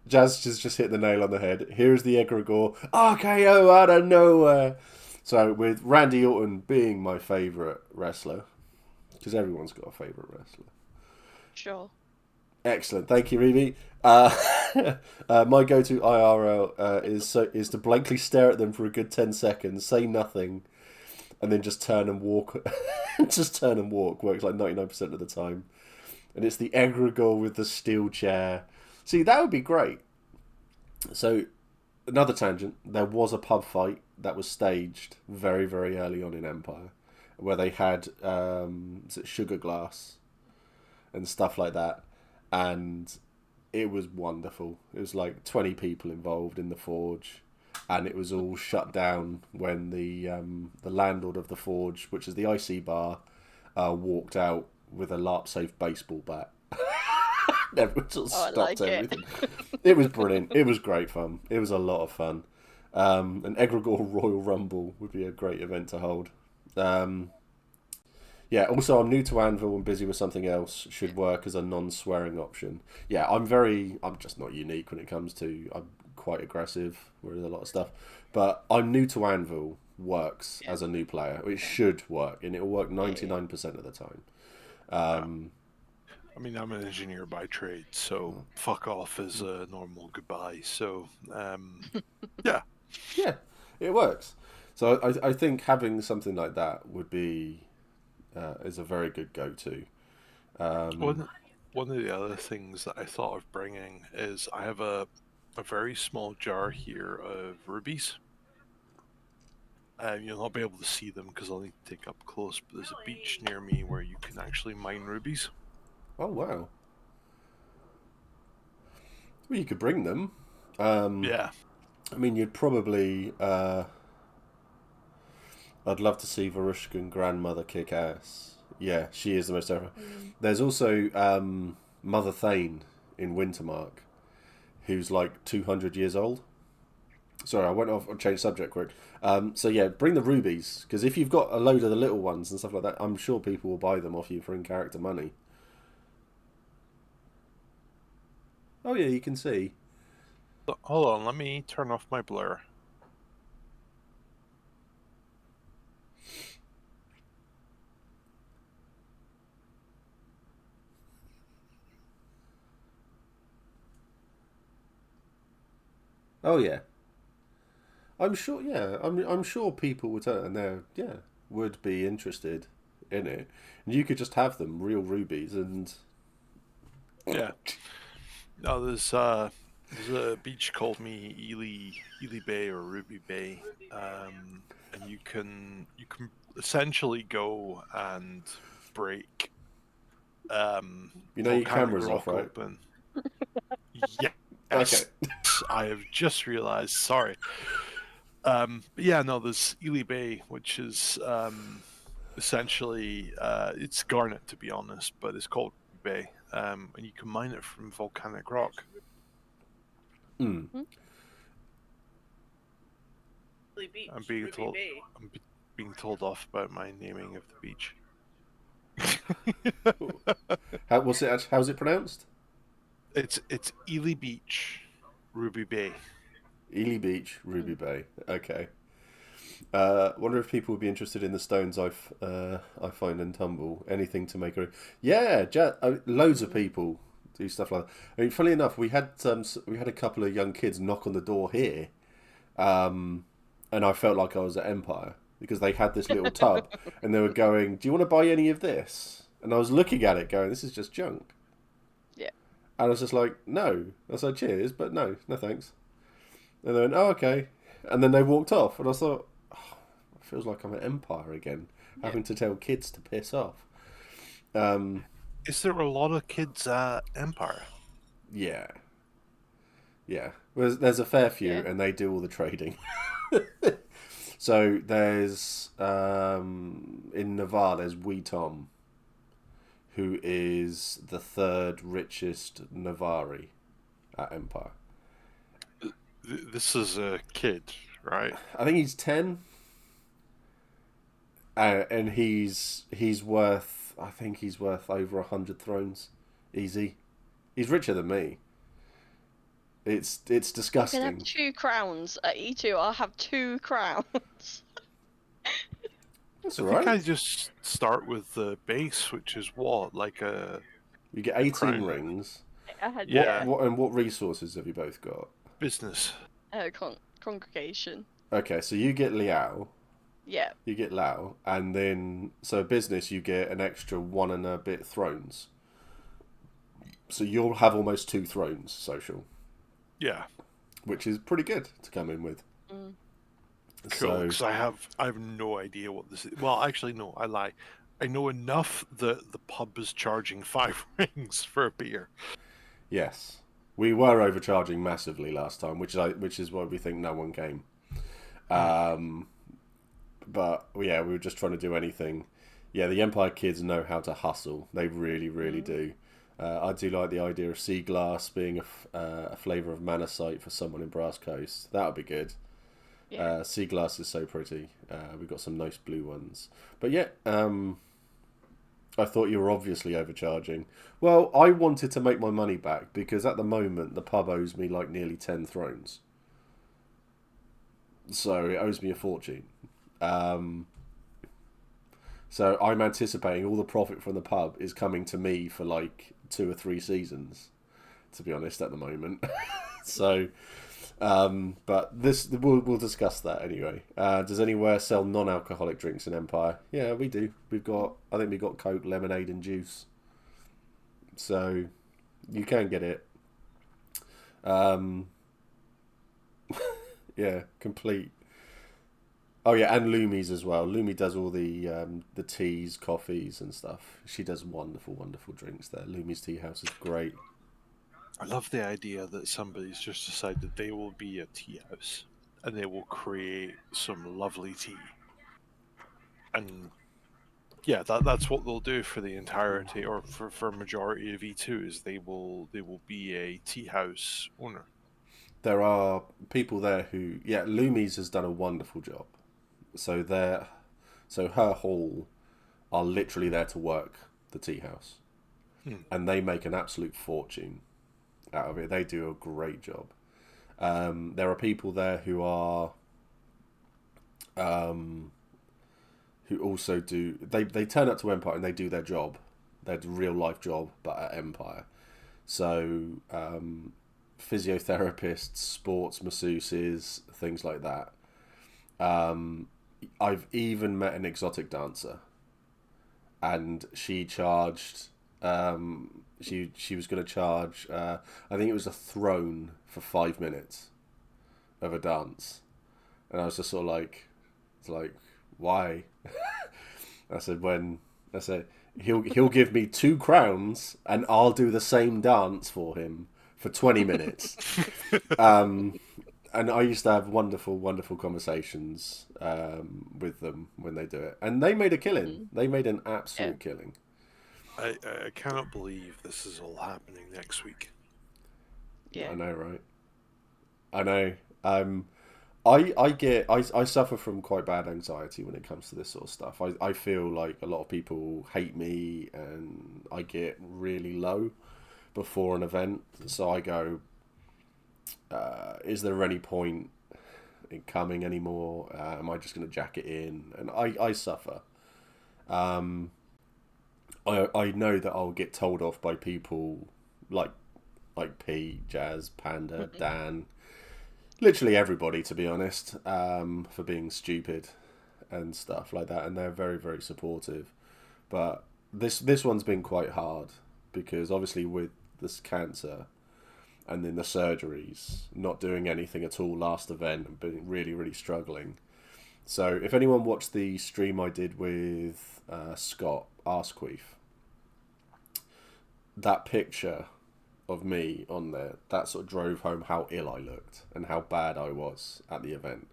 Jazz has just hit the nail on the head. Here's the egregore RKO out of nowhere. So with Randy Orton being my favourite wrestler, because everyone's got a favourite wrestler. Sure. Excellent, thank you, Rebe. My go-to IRL is to blankly stare at them for a good 10 seconds, say nothing, and then just turn and walk. Just turn and walk works like 99% of the time. And it's the egregore with the steel chair. See, that would be great. So, another tangent. There was a pub fight that was staged very, very early on in Empire, where they had sugar glass and stuff like that, and it was wonderful. It was like 20 people involved in the forge, and it was all shut down when the landlord of the forge, which is the IC bar, walked out with a LARP safe baseball bat. Everyone sort of stopped everything. It was brilliant. It was great fun. It was a lot of fun. An Egregore Royal Rumble would be a great event to hold. Yeah, also I'm new to Anvil and busy with something else. Should work as a non-swearing option. Yeah, I'm just not unique when it comes to, I'm quite aggressive with a lot of stuff. But I'm new to Anvil works as a new player. It should work, and it'll work 99% of the time. I mean, I'm an engineer by trade, so fuck off is a normal goodbye. So, yeah. Yeah, it works. So I think having something like that would be is a very good go-to. One of the other things that I thought of bringing is I have a very small jar here of rubies. You'll not be able to see them because I'll need to take up close, but there's a beach near me where you can actually mine rubies. Oh, wow. Well, you could bring them. Yeah. I mean, you'd probably... I'd love to see Varushkan grandmother kick ass. Yeah, she is the most terrifying. There's also Mother Thane in Wintermark, who's like 200 years old. Sorry, I went off and changed subject quick. So yeah, bring the rubies, because if you've got a load of the little ones and stuff like that, I'm sure people will buy them off you for in-character money. Oh yeah, you can see. Hold on, let me turn off my blur. Oh yeah. I'm sure. Yeah, I'm sure people would and they would be interested in it. And you could just have them real rubies and Yeah. No, there's a beach called Ely Bay or Ruby Bay, and you can essentially go and break you know your volcanic camera's off, rock right? open. Yes, Okay. I have just realized. Sorry. But yeah, no, there's Ely Bay, which is essentially it's garnet to be honest, but it's called Ruby Bay, and you can mine it from volcanic rock. Mm. Beach, I'm being Ruby told Bay. I'm being told off about my naming of the beach. How's it pronounced? It's Ely Beach, Ruby Bay. Ely Beach, Ruby Bay. Okay. Wonder if people would be interested in the stones I find and tumble. Anything to make a loads of people do stuff like that. I mean, funny enough, we had a couple of young kids knock on the door here, and I felt like I was at Empire because they had this little tub and they were going, "Do you want to buy any of this?" And I was looking at it, going, "This is just junk." Yeah. And I was just like, "No." I said, "Cheers, but no thanks." And they went, "Oh, okay." And then they walked off, and I thought, oh, it feels like I'm at Empire again, having to tell kids to piss off. Is there a lot of kids at Empire? Yeah. Well, there's a fair few, Yeah. and they do all the trading. So there's in Navarre, there's Wee Tom, who is the third richest Navari at Empire. This is a kid, right? I think he's 10, and he's worth. I think he's worth over 100 thrones, easy. He's richer than me. It's I can disgusting. have 2 crowns at E2. I'll have 2 crowns. That's I all think right. I just start with the base, which is what, like a You get 18 crown. rings. I had Yeah. What resources have you both got? business. Congregation. Okay, so you get Liao, Yeah. you get Lao, and then so business you get an extra 1 and a bit thrones. So you'll have almost 2 thrones social, Yeah, which is pretty good to come in with. Mm. cool. Because I have no idea what this is. Well, actually, no, I lie. I know enough that the pub is charging 5 rings for a beer. Yes, we were overcharging massively last time, which is why we think no one came. But yeah, we were just trying to do anything. Yeah, the Empire kids know how to hustle. They really, really do. I do like the idea of sea glass being a flavour of manasite for someone in Brass Coast. That would be good. Yeah. Sea glass is so pretty. We've got some nice blue ones. But yeah, I thought you were obviously overcharging. Well, I wanted to make my money back because at the moment the pub owes me like nearly 10 thrones. So it owes me a fortune. So I'm anticipating all the profit from the pub is coming to me for like 2 or 3 seasons, to be honest, at the moment. So, but this we'll discuss that anyway. Does anywhere sell non-alcoholic drinks in Empire? Yeah, we do. I think we've got Coke, lemonade, and juice. So you can get it. Yeah, complete. Oh yeah, and Lumi's as well. Lumi does all the teas, coffees, and stuff. She does wonderful, wonderful drinks there. Lumi's tea house is great. I love the idea that somebody's just decided they will be a tea house and they will create some lovely tea. And yeah, that's what they'll do for the entirety or for majority of E2 is they will be a tea house owner. There are people there who, yeah, Lumi's has done a wonderful job. So her hall are literally there to work the tea house, and they make an absolute fortune out of it. They do a great job. There are people there who are, who also do. They turn up to Empire and they do their job, their real life job, but at Empire. So physiotherapists, sports masseuses, things like that. I've even met an exotic dancer, and she charged. She was going to charge. I think it was a throne for 5 minutes of a dance, and I was just sort of like, it's like, why? I said he'll give me 2 crowns and I'll do the same dance for him for 20 minutes. And I used to have wonderful, wonderful conversations with them when they do it. And they made a killing. They made an absolute killing. I cannot believe this is all happening next week. Yeah. I know, right? I know. I suffer from quite bad anxiety when it comes to this sort of stuff. I feel like a lot of people hate me and I get really low before an event. So I go, is there any point it coming anymore? Am I just going to jack it in? And I suffer. I know that I'll get told off by people like P, Jazz, Panda, Dan, literally everybody, to be honest, for being stupid and stuff like that, and they're very, very supportive. But this one's been quite hard because obviously with this cancer and then the surgeries, not doing anything at all last event and been really, really struggling. So if anyone watched the stream I did with Scott Arsqueef, that picture of me on there, that sort of drove home how ill I looked and how bad I was at the event.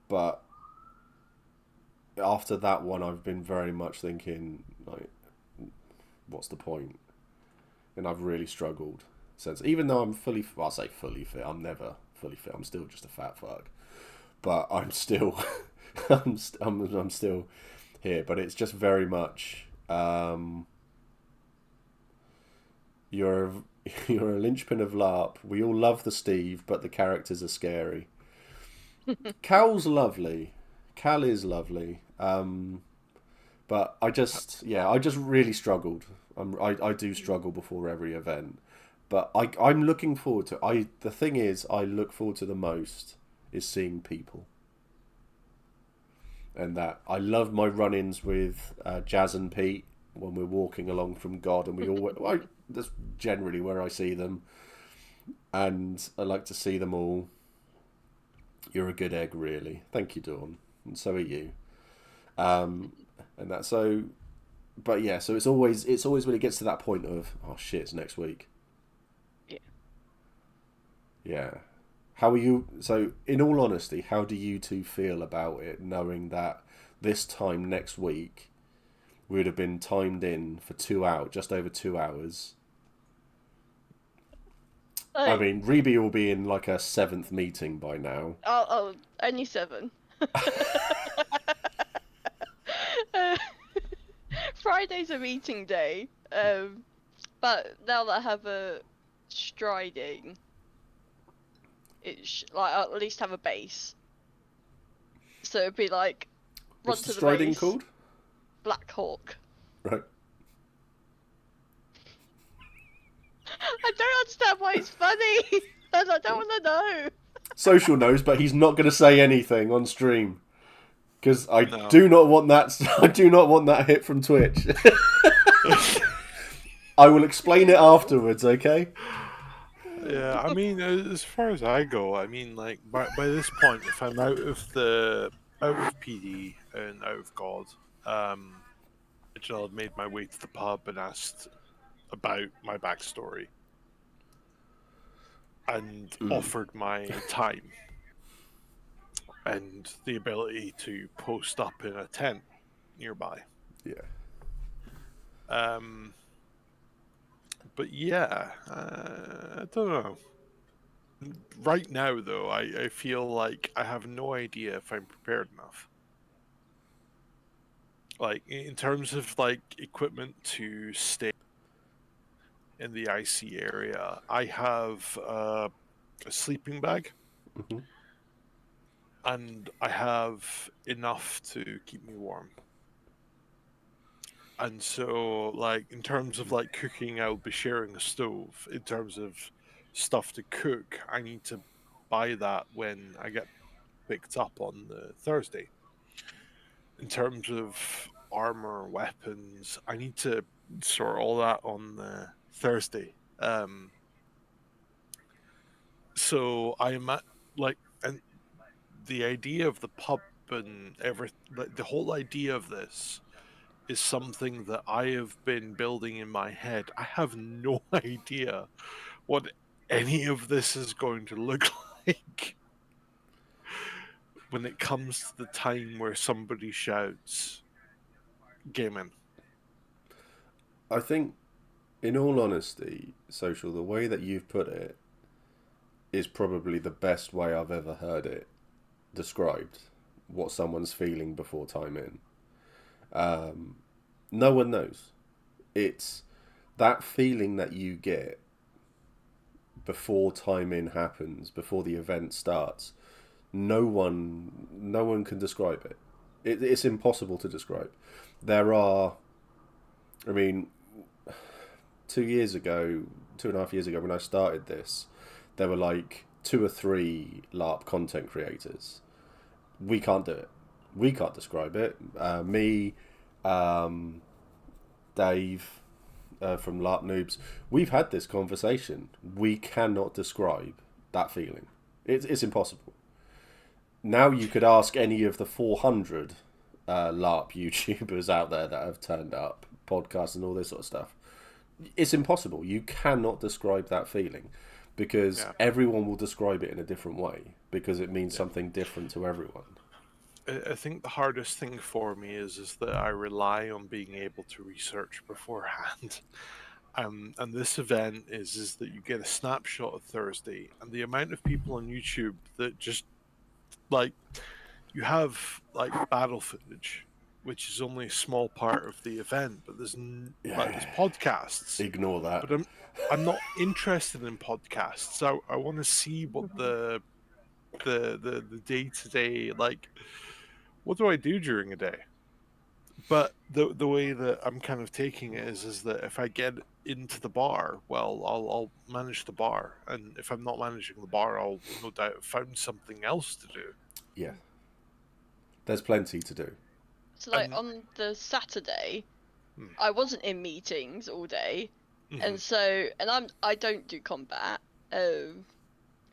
But after that one, I've been very much thinking, like, what's the point? And I've really struggled since. Even though I'm I'll say fully fit. I'm never fully fit. I'm still just a fat fuck. But I'm still, I'm still here. But it's just very much, you're a linchpin of LARP. We all love the Steve, but the characters are scary. Cal's lovely. Cal is lovely. But I just really struggled. I do struggle before every event. But I'm looking forward to... the thing is, I look forward to the most is seeing people. And that I love my run-ins with Jazz and Pete when we're walking along from God, and we all... that's generally where I see them. And I like to see them all. You're a good egg, really. Thank you, Dawn. And so are you. And that so... But yeah, so it's always when it gets to that point of, oh shit, it's next week. Yeah. Yeah. How are you? So, in all honesty, how do you two feel about it, knowing that this time next week we would have been timed in for 2 hours, just over 2 hours? I mean, Rebe will be in like a 7th meeting by now. Oh, only 7. Friday's a meeting day, but now that I have a striding, I'll at least have a base. So it'd be like, run What's to the the striding base. called? Black Hawk. Right. I don't understand why it's funny, and I don't want to know. Social knows, but he's not going to say anything on stream. Because I No. do not want that. I do not want that hit from Twitch. I will explain it afterwards. Okay. Yeah, I mean, as far as I go, I mean, like by this point, if I'm out of PD and out of God, I've made my way to the pub and asked about my backstory and offered my time and the ability to post up in a tent nearby. Yeah. But yeah, I don't know. Right now, though, I feel like I have no idea if I'm prepared enough. Like, in terms of, like, equipment to stay in the IC area, I have a sleeping bag. Mm-hmm. And I have enough to keep me warm. And so, like, in terms of, like, cooking, I'll be sharing a stove. In terms of stuff to cook, I need to buy that when I get picked up on the Thursday. In terms of armor, weapons, I need to sort all that on the Thursday. So I'm at, like, and the idea of the pub and like, the whole idea of this is something that I have been building in my head. I have no idea what any of this is going to look like when it comes to the time where somebody shouts, "Game in." I think, in all honesty, Social, the way that you've put it is probably the best way I've ever heard it described. What someone's feeling before time in. No one knows. It's that feeling that you get before time-in happens, before the event starts, no one can describe it. It's impossible to describe. There are, I mean, 2.5 years ago when I started this, there were like 2 or 3 LARP content creators. We can't do it. We can't describe it. Me, Dave from LARP Noobs, we've had this conversation. We cannot describe that feeling. It's impossible. Now you could ask any of the 400 LARP YouTubers out there that have turned up, podcasts and all this sort of stuff. It's impossible. You cannot describe that feeling because everyone will describe it in a different way because it means something different to everyone. I think the hardest thing for me is that I rely on being able to research beforehand. And this event is that you get a snapshot of Thursday, and the amount of people on YouTube that just like you have like battle footage, which is only a small part of the event, but there's there's podcasts. Ignore that. But I'm not interested in podcasts. I want to see what the day-to-day, like, what do I do during a day? But the way that I'm kind of taking it is that if I get into the bar, well, I'll manage the bar, and if I'm not managing the bar, I'll no doubt have found something else to do. Yeah, there's plenty to do. So like on the Saturday, I wasn't in meetings all day, and so I don't do combat,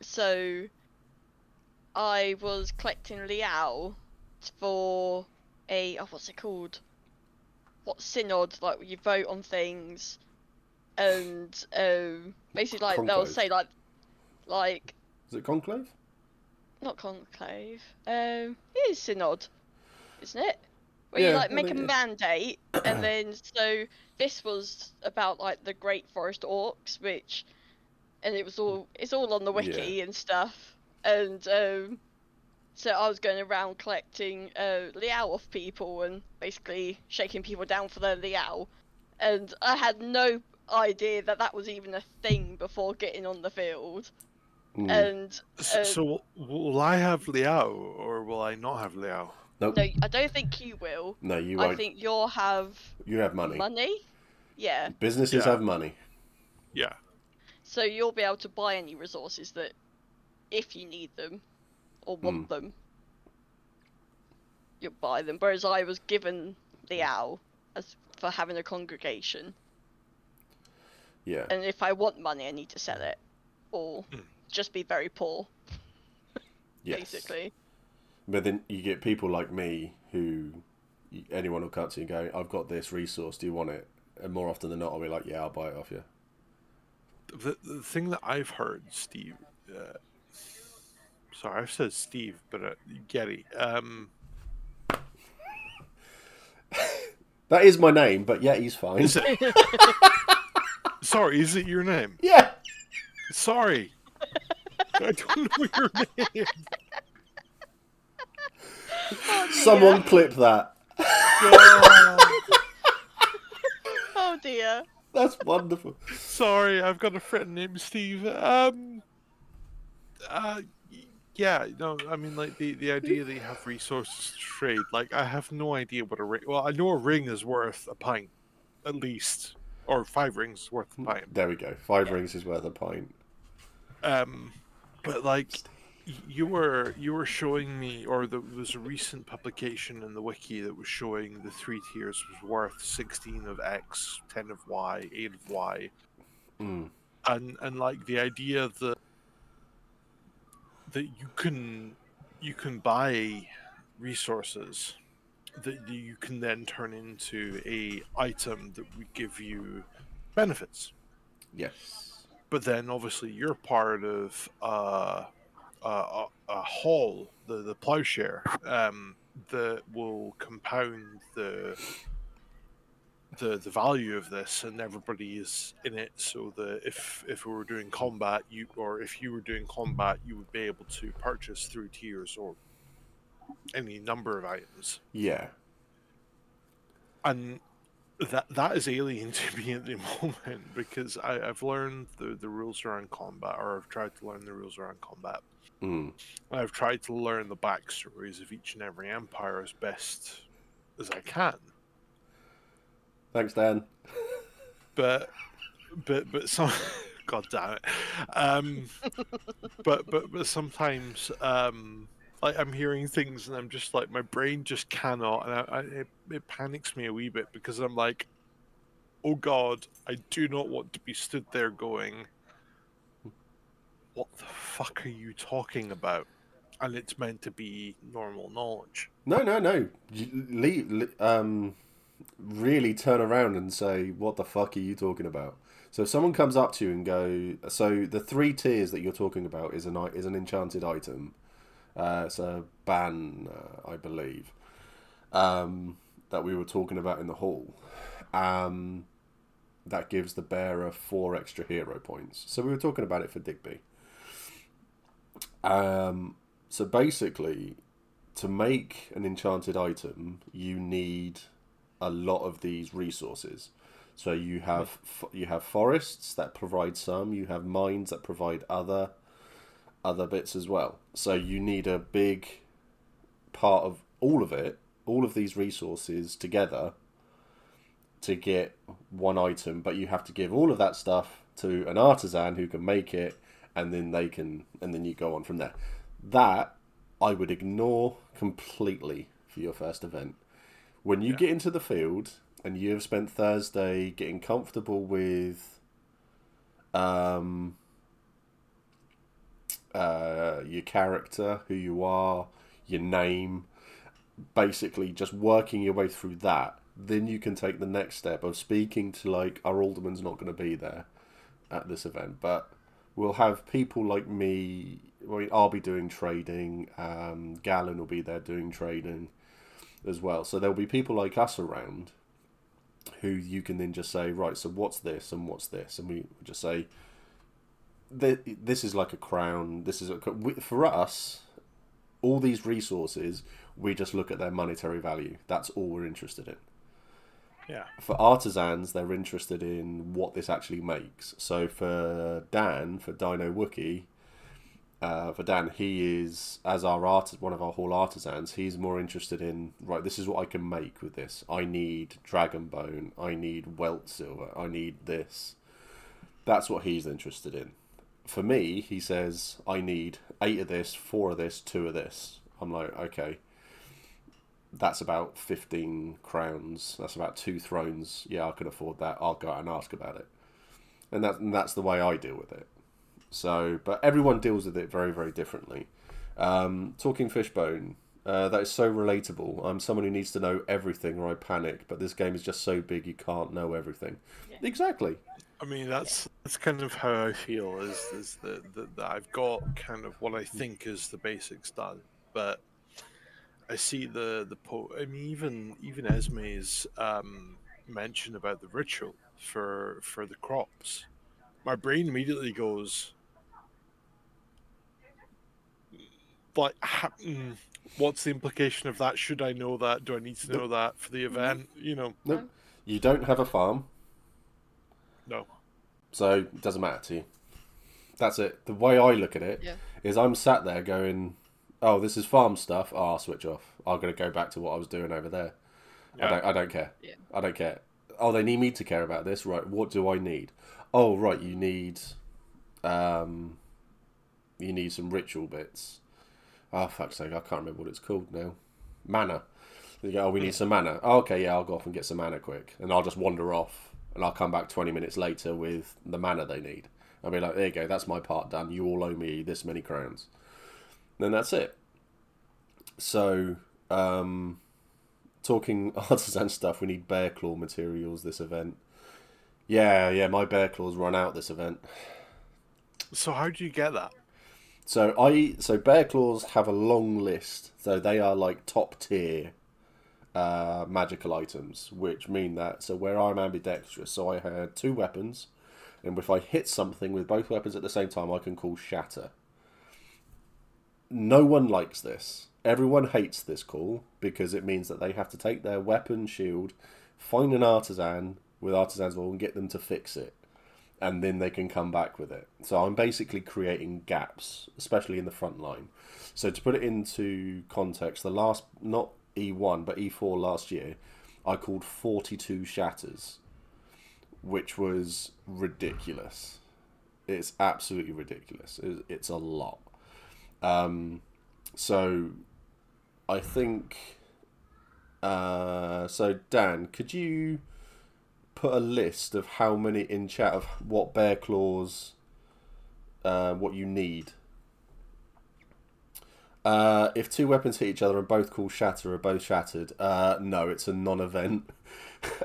so I was collecting Liao for a what's it called? What synod? Like you vote on things, and basically like they'll say like. Is it conclave? Not conclave. It is synod, isn't it? Where you like make a mandate, and then so this was about like the Great Forest Orcs, and it's all on the wiki and stuff, and so I was going around collecting Liao off people and basically shaking people down for their Liao, and I had no idea that was even a thing before getting on the field. And so will I have Liao or will I not have Liao? Nope. No, I don't think you will. No, you won't. I think you'll have. You have money. Money? Yeah. Businesses have money. Yeah. So you'll be able to buy any resources that, if you need them or want them, you'll buy them. Whereas I was given Liao for having a congregation. Yeah. And if I want money, I need to sell it, or just be very poor. Basically. But then you get people like me who anyone will come to you and go, I've got this resource, do you want it? And more often than not, I'll be like, yeah, I'll buy it off you. The thing that I've heard, Steve, sorry, I've said Steve, but Getty. That is my name, but yeah, he's fine. Is it? Sorry, is it your name? Yeah. Sorry. I don't know your name. Someone clip that. Oh dear. That's wonderful. Sorry, I've got a friend named Steve. Yeah, no, I mean, like, the idea that you have resources to trade, like, I have no idea what a ring... Well, I know a ring is worth a pint, at least. Or 5 rings is worth a pint. There we go. 5 rings is worth a pint. But, like, you were showing me, or there was a recent publication in the wiki that was showing the 3 tiers was worth 16 of X, 10 of Y, 8 of Y. And like, the idea that you can buy resources that you can then turn into a item that would give you benefits. Yes. But then obviously you're part of a hall, the plowshare, that will compound the value of this, and everybody is in it, so that if we were doing combat, if you were doing combat, you would be able to purchase through tiers or any number of items. Yeah. And that is alien to me at the moment because I've learned the rules around combat, or I've tried to learn the rules around combat. Mm. I've tried to learn the backstories of each and every empire as best as I can. Thanks, Dan. But some, God damn it. But sometimes like I'm hearing things and I'm just like my brain just cannot, and it panics me a wee bit because I'm like, oh God, I do not want to be stood there going, what the fuck are you talking about? And it's meant to be normal knowledge. No. Really turn around and say, "What the fuck are you talking about?" So if someone comes up to you and go, so the 3 tiers that you're talking about is an enchanted item. It's a ban, I believe, that we were talking about in the hall. That gives the bearer 4 extra hero points. So we were talking about it for Digby. So basically, to make an enchanted item, you need a lot of these resources. So you have forests that provide some. You have mines that provide other bits as well. So you need a big part of all of it, all of these resources together to get one item. But you have to give all of that stuff to an artisan who can make it, and then you go on from there. That I would ignore completely for your first event. When you get into the field and you have spent Thursday getting comfortable with your character, who you are, your name, basically just working your way through that, then you can take the next step of speaking to, like, our alderman's not going to be there at this event, but we'll have people like me. I'll be doing trading. Galen will be there doing trading as well. So there'll be people like us around who you can then just say, right, so what's this and what's this? And we just say, this is like a crown. This is for us, all these resources, we just look at their monetary value. That's all we're interested in. Yeah. For artisans, they're interested in what this actually makes. So for Dan, for Dino Wookie, for Dan, he is, as one of our hall artisans, he's more interested in, right, this is what I can make with this. I need dragon bone. I need welt silver. I need this. That's what he's interested in. For me, he says, I need 8 of this, 4 of this, 2 of this. I'm like, okay. That's about 15 crowns. That's about 2 thrones. Yeah, I can afford that. I'll go out and ask about it. And that's the way I deal with it. So, but everyone deals with it very, very differently. Talking Fishbone, that is so relatable. I'm someone who needs to know everything or I panic, but this game is just so big you can't know everything. Yeah. Exactly. I mean, that's kind of how I feel, is that I've got kind of what I think is the basics done, but I see I mean, even Esme's mention about the ritual for the crops. My brain immediately goes, like, what's the implication of that? Should I know that? Do I need to know that for the event? You know, nope. You don't have a farm. No. So it doesn't matter to you. That's it. The way I look at it is I'm sat there going, oh, this is farm stuff. Oh, I'll switch off. I'm going to go back to what I was doing over there. Yeah. I don't care. Yeah. I don't care. Oh, they need me to care about this. Right. What do I need? Oh, right. You need some ritual bits. Oh, fuck's sake. I can't remember what it's called now. Mana. You go, oh, we need some mana. Oh, okay, yeah, I'll go off and get some mana quick. And I'll just wander off. And I'll come back 20 minutes later with the mana they need. I'll be like, there you go, that's my part done. You all owe me this many crowns. Then that's it. So, talking artisan stuff, we need bear claw materials this event. Yeah, my bear claws run out this event. So how do you get that? So bear claws have a long list. So they are like top tier magical items, which mean that, so where I'm ambidextrous, so I had 2 weapons, and if I hit something with both weapons at the same time, I can call shatter. No one likes this. Everyone hates this call because it means that they have to take their weapon shield, find an artisan with artisan's wool and get them to fix it, and then they can come back with it. So I'm basically creating gaps, especially in the front line. So to put it into context, the last, not E1 but E4 last year, I called 42 shatters, which was ridiculous. It's absolutely ridiculous. It's a lot. So I think so Dan, could you put a list of how many in chat of what bear claws what you need? If two weapons hit each other and both call shatter or both shattered, no, it's a non-event.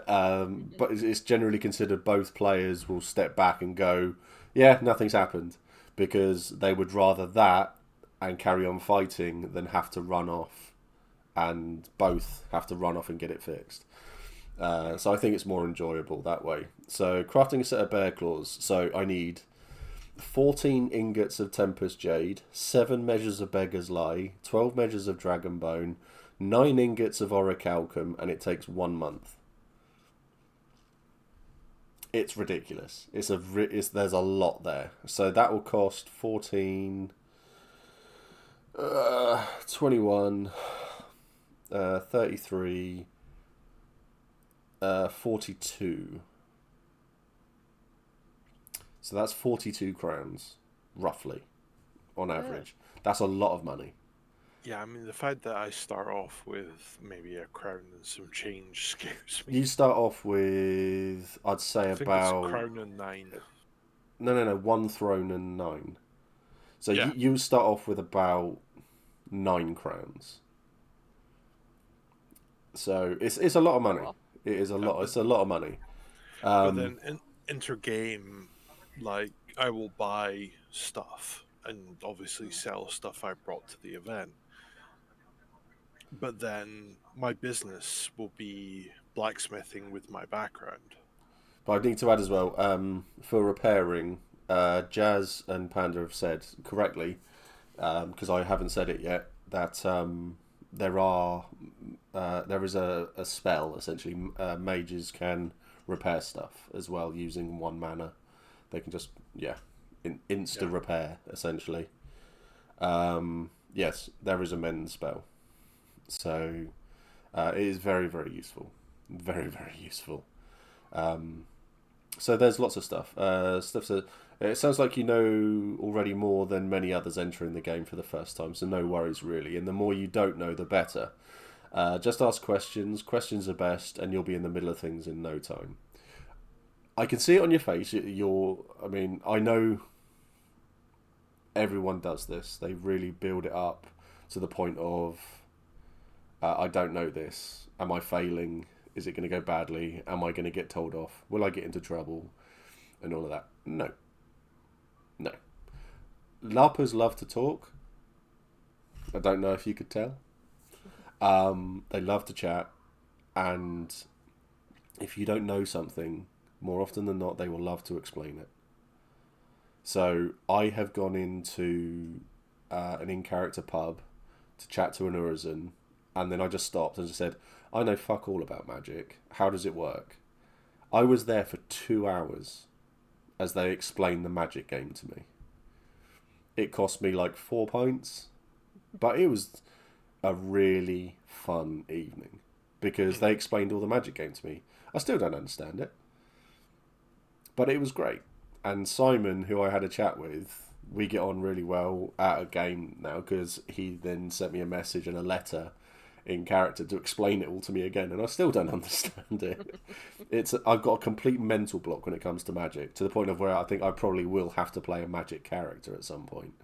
But it's generally considered both players will step back and go, yeah, nothing's happened, because they would rather that and carry on fighting than have to run off, and both have to run off and get it fixed. So I think it's more enjoyable that way. So crafting a set of bear claws. So I need 14 ingots of Tempest Jade, 7 measures of Beggar's Lie, 12 measures of Dragon Bone, 9 ingots of Orichalcum, and it takes 1 month. It's ridiculous. There's a lot there. So that will cost 14, 21, 33, 42. So that's 42 crowns, roughly, on average. That's a lot of money. Yeah, I mean, the fact that I start off with maybe a crown and some change scares me. You start off with, I'd say, I think about... it's crown and 9. No, 1 throne and 9. So Yeah. you start off with about 9 crowns. So it's a lot of money. It is a lot. It's a lot of money. But then inter-game, like, I will buy stuff and obviously sell stuff I brought to the event. But then my business will be blacksmithing with my background. But I need to add as well, for repairing, Jazz and Panda have said correctly, because I haven't said it yet, that there is a spell, essentially. Mages can repair stuff as well using 1 mana. They can just, repair, essentially. Yes, there is a mend spell. So it is very, very useful. Very, very useful. So there's lots of stuff. It sounds like you know already more than many others entering the game for the first time, so no worries really. And the more you don't know, the better. Just ask questions. Questions are best, and you'll be in the middle of things in no time. I can see it on your face. I know everyone does this. They really build it up to the point of, I don't know this. Am I failing? Is it going to go badly? Am I going to get told off? Will I get into trouble? And all of that. No. LARPers love to talk. I don't know if you could tell. They love to chat. And if you don't know something, more often than not, they will love to explain it. So I have gone into an in-character pub to chat to an Urizen, and then I just stopped and just said, I know fuck all about magic. How does it work? I was there for 2 hours as they explained the magic game to me. It cost me like 4 pints, but it was a really fun evening because they explained all the magic game to me. I still don't understand it, but it was great. And Simon, who I had a chat with, we get on really well at a game now because he then sent me a message and a letter in character to explain it all to me again, and I still don't understand it. I've got a complete mental block when it comes to magic, to the point of where I think I probably will have to play a magic character at some point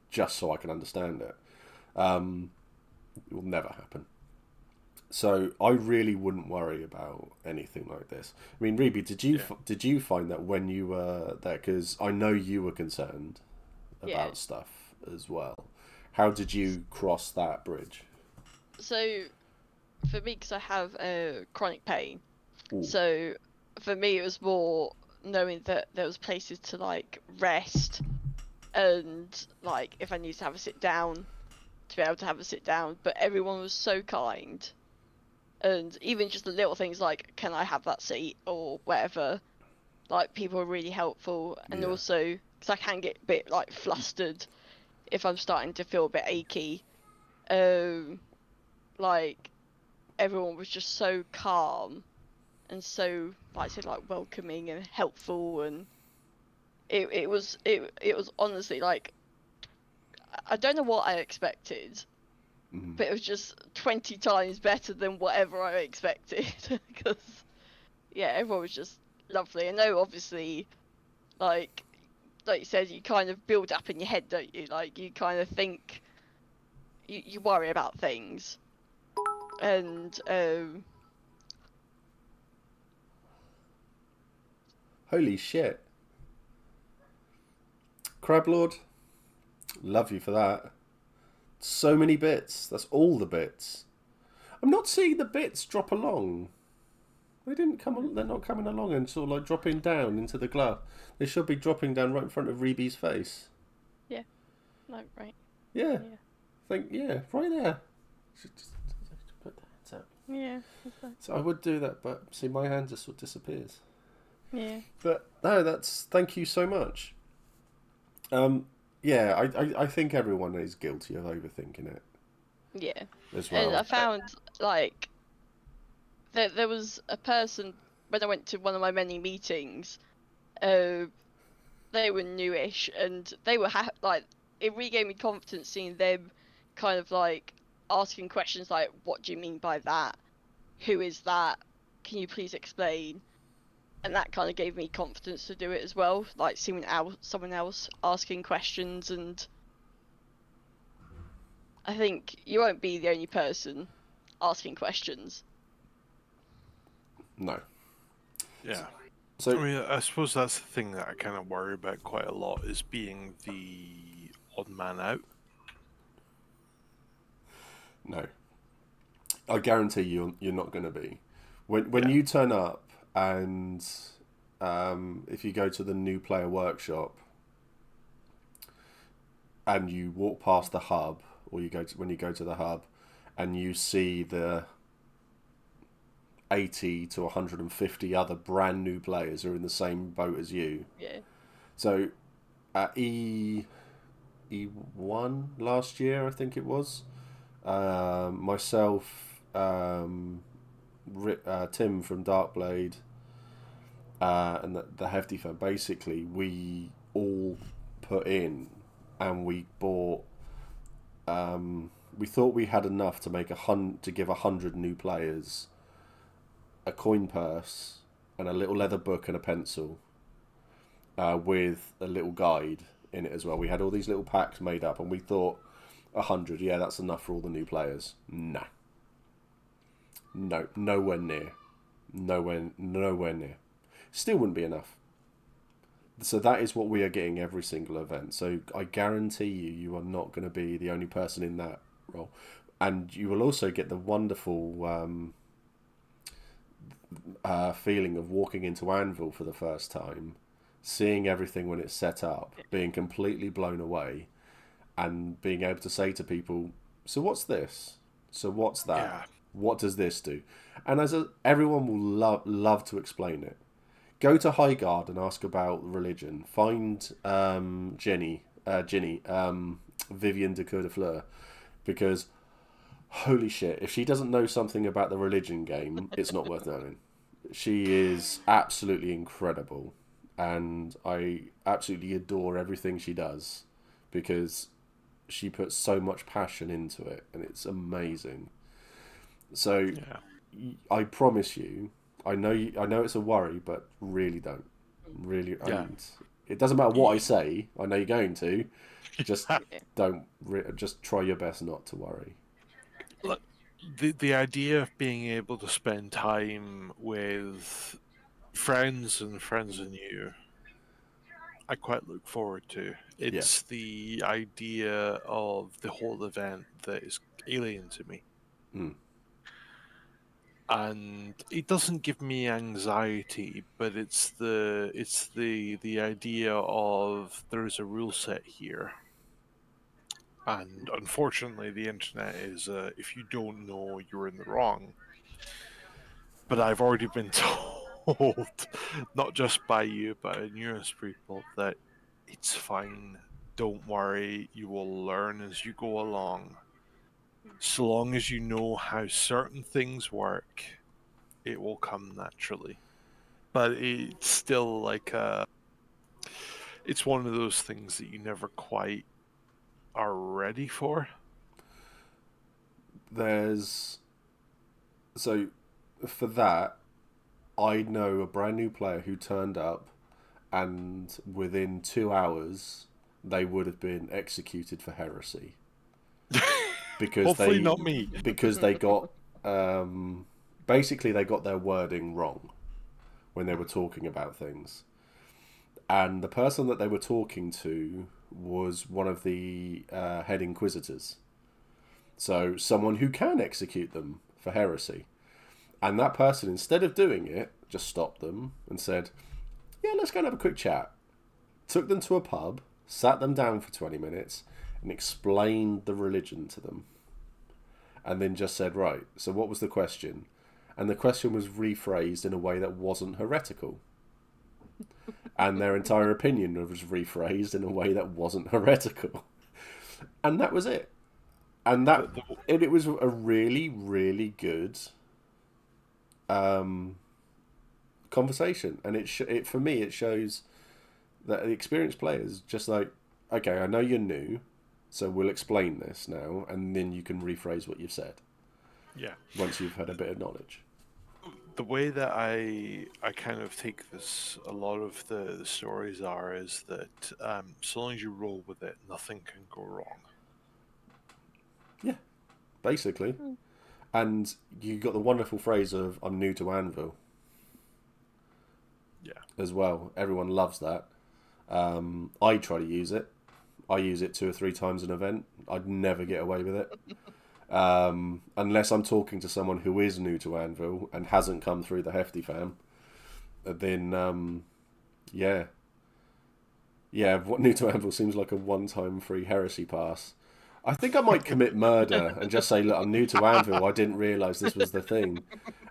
just so I can understand it. It will never happen. So I really wouldn't worry about anything like this. I mean, Rebe, did you find that when you were there, because I know you were concerned about stuff as well, how did you cross that bridge? So, for me, because I have chronic pain, Ooh. so for me it was more knowing that there was places to like rest, and like if I needed to have a sit down, to be able to have a sit down. But everyone was so kind, And even just the little things like, can I have that seat or whatever, like people are really helpful. And Yeah. also, because I can get a bit like flustered if I'm starting to feel a bit achy, like everyone was just so calm and so, like I said, like welcoming and helpful, and it was honestly like, I don't know what I expected, but it was just 20 times better than whatever I expected. Because yeah, everyone was just lovely. I know, obviously, like you said, you kind of build up in your head, don't you? Like you kind of think, you worry about things, and Holy shit. Crablord, love you for that. So many bits. That's all the bits. I'm not seeing the bits drop along. They didn't come. They're not coming along and sort of like dropping down into the glass. They should be dropping down right in front of Rebe's face. yeah, no, right, Yeah. yeah, Yeah, right there. Just put that out. yeah, okay. So I would do that, but see, my hand just sort of disappears. Yeah. But no, thank you so much. Yeah, I think everyone is guilty of overthinking it Yeah. as And well. I found, like, there was a person when I went to one of my many meetings. They were newish, and they were like, it really gave me confidence seeing them kind of like asking questions like, "What do you mean by that? Who is that? Can you please explain?" And that kind of gave me confidence to do it as well. Like seeing someone else asking questions, and I think you won't be the only person asking questions. No. Yeah. So I mean, I suppose that's the thing that I kind of worry about quite a lot, is being the odd man out. no, I guarantee you're not going to be. When Yeah. you turn up and if you go to the new player workshop and you walk past the hub, or when you go to the hub and you see the 80 to 150 other brand new players who are in the same boat as you. Yeah. So at E1 last year, I think it was, myself, Tim from Darkblade, and the Hefty fan, basically we all put in and we bought, we thought we had enough to make to give 100 new players a coin purse and a little leather book and a pencil, with a little guide in it as well. We had all these little packs made up, and we thought 100, yeah, that's enough for all the new players. No, nowhere near, nowhere near. Still wouldn't be enough. So that is what we are getting every single event. So I guarantee you are not going to be the only person in that role, and you will also get the wonderful feeling of walking into Anvil for the first time, seeing everything when it's set up, being completely blown away, and being able to say to people, "So what's this? So what's that? Yeah. What does this do?" And everyone will love to explain it. Go to Highguard and ask about religion. Find Ginny, Vivian de Coeur de Fleur, because holy shit, if she doesn't know something about the religion game, it's not worth knowing. She is absolutely incredible, and I absolutely adore everything she does, because she puts so much passion into it, and it's amazing. So Yeah. I promise you, I know it's a worry, but really don't. Really, Yeah. and it doesn't matter what I say. I know you're going to. Just Yeah. don't. Just try your best not to worry. Look, the idea of being able to spend time with friends and friends and you, I quite look forward to. Yeah. It's the idea of the whole event that is alien to me. Mm. And it doesn't give me anxiety, but it's the idea of there is a rule set here, and unfortunately the internet is, if you don't know, you're in the wrong. But I've already been told, not just by you, but by numerous people, that it's fine. Don't worry. You will learn as you go along. So long as you know how certain things work, it will come naturally. But it's still like it's one of those things that you never quite are ready for. So for that, I know a brand new player who turned up, and within 2 hours they would have been executed for heresy because Hopefully they not me. because they got basically they got their wording wrong when they were talking about things, and the person that they were talking to was one of the head inquisitors, so someone who can execute them for heresy. And that person, instead of doing it, just stopped them and said, yeah, let's go and have a quick chat. Took them to a pub, sat them down for 20 minutes, and explained the religion to them. And then just said, right, so what was the question? And the question was rephrased in a way that wasn't heretical. And their entire opinion was rephrased in a way that wasn't heretical. And that was it. And it was a really, really good conversation, and it for me it shows that the experienced players just like, okay, I know you're new, so we'll explain this now, and then you can rephrase what you've said. Yeah. Once you've had a bit of knowledge. The way that I kind of take this, a lot of the stories is that so long as you roll with it, nothing can go wrong. Yeah, basically. And you got the wonderful phrase of "I'm new to Anvil." Yeah. As well, everyone loves that. I try to use it. I use it 2 or 3 times an event. I'd never get away with it. Unless I'm talking to someone who is new to Anvil and hasn't come through the Hefty fam, then yeah, what new to Anvil seems like a one-time free heresy pass. I think I might commit murder and just say, look, I'm new to Anvil, I didn't realise this was the thing,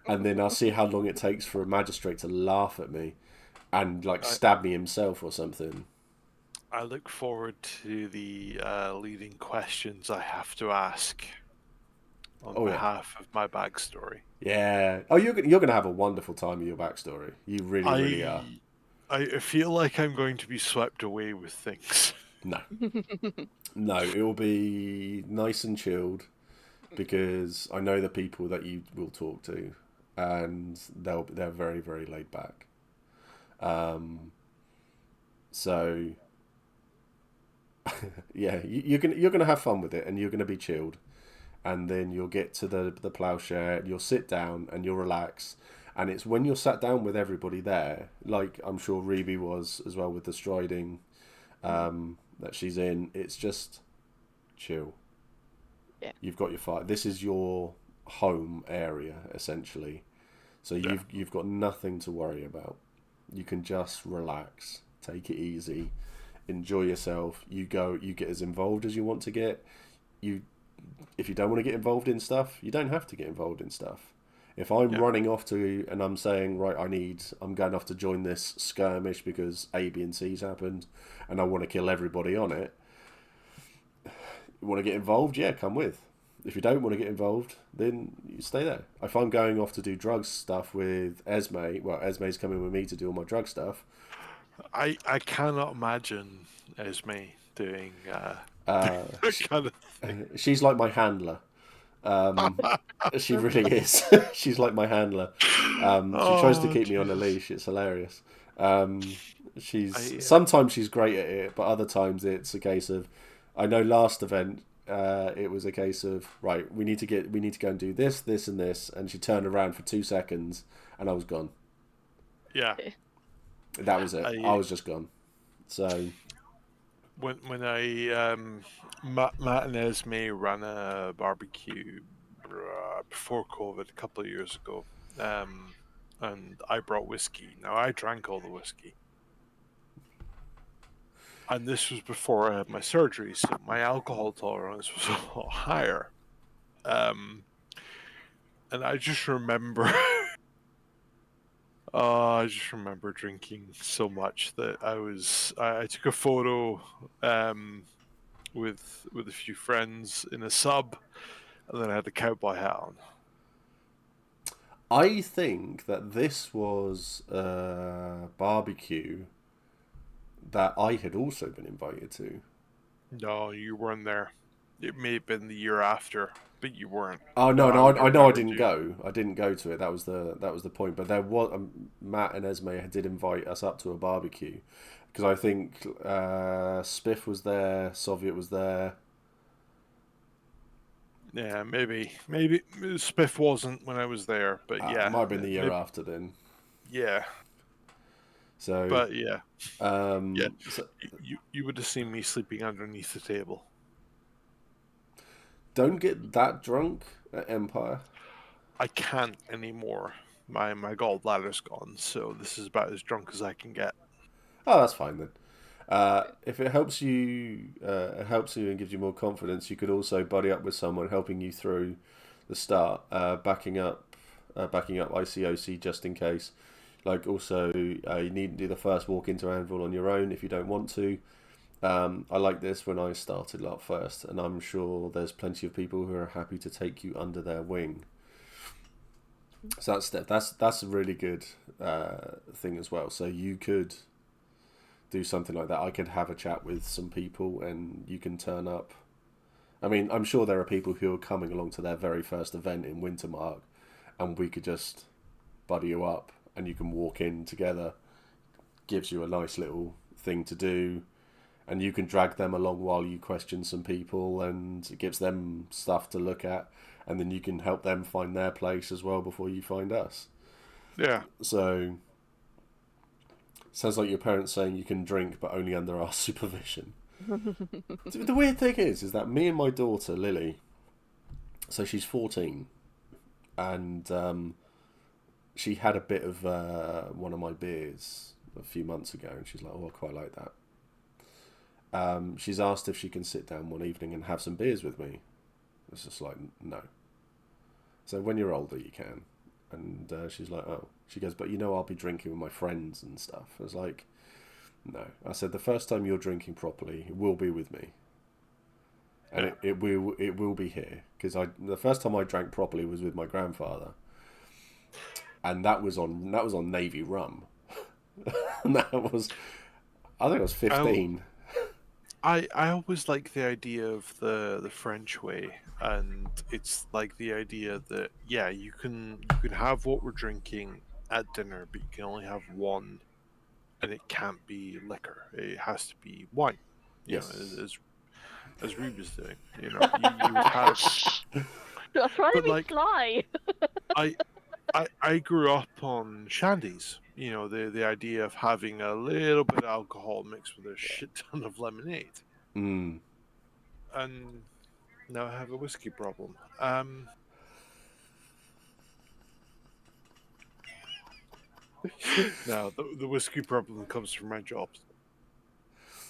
and then I'll see how long it takes for a magistrate to laugh at me and like stab me himself or something. I look forward to the leading questions I have to ask on behalf of my backstory. Yeah. Oh, you're going to have a wonderful time with your backstory. You really are. I feel like I'm going to be swept away with things. No. No, it will be nice and chilled because I know the people that you will talk to, and they're very, very laid back. So yeah, you're gonna have fun with it, and you're gonna be chilled, and then you'll get to the plowshare, and you'll sit down and you'll relax. And it's when you're sat down with everybody there, like I'm sure Rebe was as well with the striding that she's in. It's just chill. Yeah. You've got your fight. This is your home area essentially, so you've got nothing to worry about. You can just relax, take it easy, enjoy yourself. You get as involved as you want to get. If you don't want to get involved in stuff, you don't have to get involved in stuff. If I'm running off to and I'm saying, right, I'm going off to join this skirmish because A, B, and C's happened, and I want to kill everybody on it. You want to get involved? Yeah, come with. If you don't want to get involved, then you stay there. If I'm going off to do drug stuff with Esme, well, Esme's coming with me to do all my drug stuff. I cannot imagine Esme doing that kind of thing. She's like my handler. She really is. She's like my handler. She tries to keep me on a leash. It's hilarious. Sometimes she's great at it, but other times it's a case of, I know last event it was a case of, right, we need to go and do this, this, and this, and she turned around for 2 seconds, and I was gone. Yeah, that was it. I was just gone. So when Matt and Esme ran a barbecue before COVID a couple of years ago, and I brought whiskey. Now I drank all the whiskey. And this was before I had my surgery, so my alcohol tolerance was a lot higher. And I just remember I just remember drinking so much that I took a photo with a few friends in a sub, and then I had the cowboy hat on. I think that this was a barbecue that I had also been invited to. No, you weren't there. It may have been the year after, but you weren't. Oh No, no, I no, would I have know I remembered didn't you. go. I didn't go to it. That was the point. But there was Matt and Esme did invite us up to a barbecue because I think Spiff was there, Soviet was there. Yeah, maybe Spiff wasn't when I was there, but It yeah, might have been the year maybe, after then. yeah, So, but yeah, yeah. so You would have seen me sleeping underneath the table. don't get that drunk at Empire. I can't anymore. My gallbladder's gone, so this is about as drunk as I can get. Oh, that's fine then. If it helps you and gives you more confidence, you could also buddy up with someone helping you through the start, backing up ICOC just in case. Like also, you needn't do the first walk into Anvil on your own if you don't want to. I like this when I started LARP first, and I'm sure there's plenty of people who are happy to take you under their wing. So that's a really good thing as well. So you could do something like that. I could have a chat with some people, and you can turn up. I mean, I'm sure there are people who are coming along to their very first event in Wintermark, and we could just buddy you up, and you can walk in together. Gives you a nice little thing to do, and you can drag them along while you question some people, and it gives them stuff to look at, and then you can help them find their place as well before you find us. Yeah, So, sounds like your parents saying you can drink, but only under our supervision. The weird thing is that me and my daughter Lily, so she's 14, and she had a bit of one of my beers a few months ago, and she's like, "Oh, I quite like that." She's asked if she can sit down one evening and have some beers with me. It's just like, no. So when you're older, you can. And she's like, oh. She goes, but I'll be drinking with my friends and stuff. I was like, no. I said, the first time you're drinking properly, it will be with me. And yeah. it will be here. Because the first time I drank properly was with my grandfather. And that was on Navy rum. And that was, I think I was 15. I always like the idea of the French way, and it's like the idea that yeah, you can have what we're drinking at dinner, but you can only have one, and it can't be liquor. It has to be wine. You know, Yes. as Reba's doing. You would have, I'm trying to but be like sly. I I grew up on shandies. The idea of having a little bit of alcohol mixed with a shit ton of lemonade, Mm. and now I have a whiskey problem. No, the whiskey problem comes from my jobs.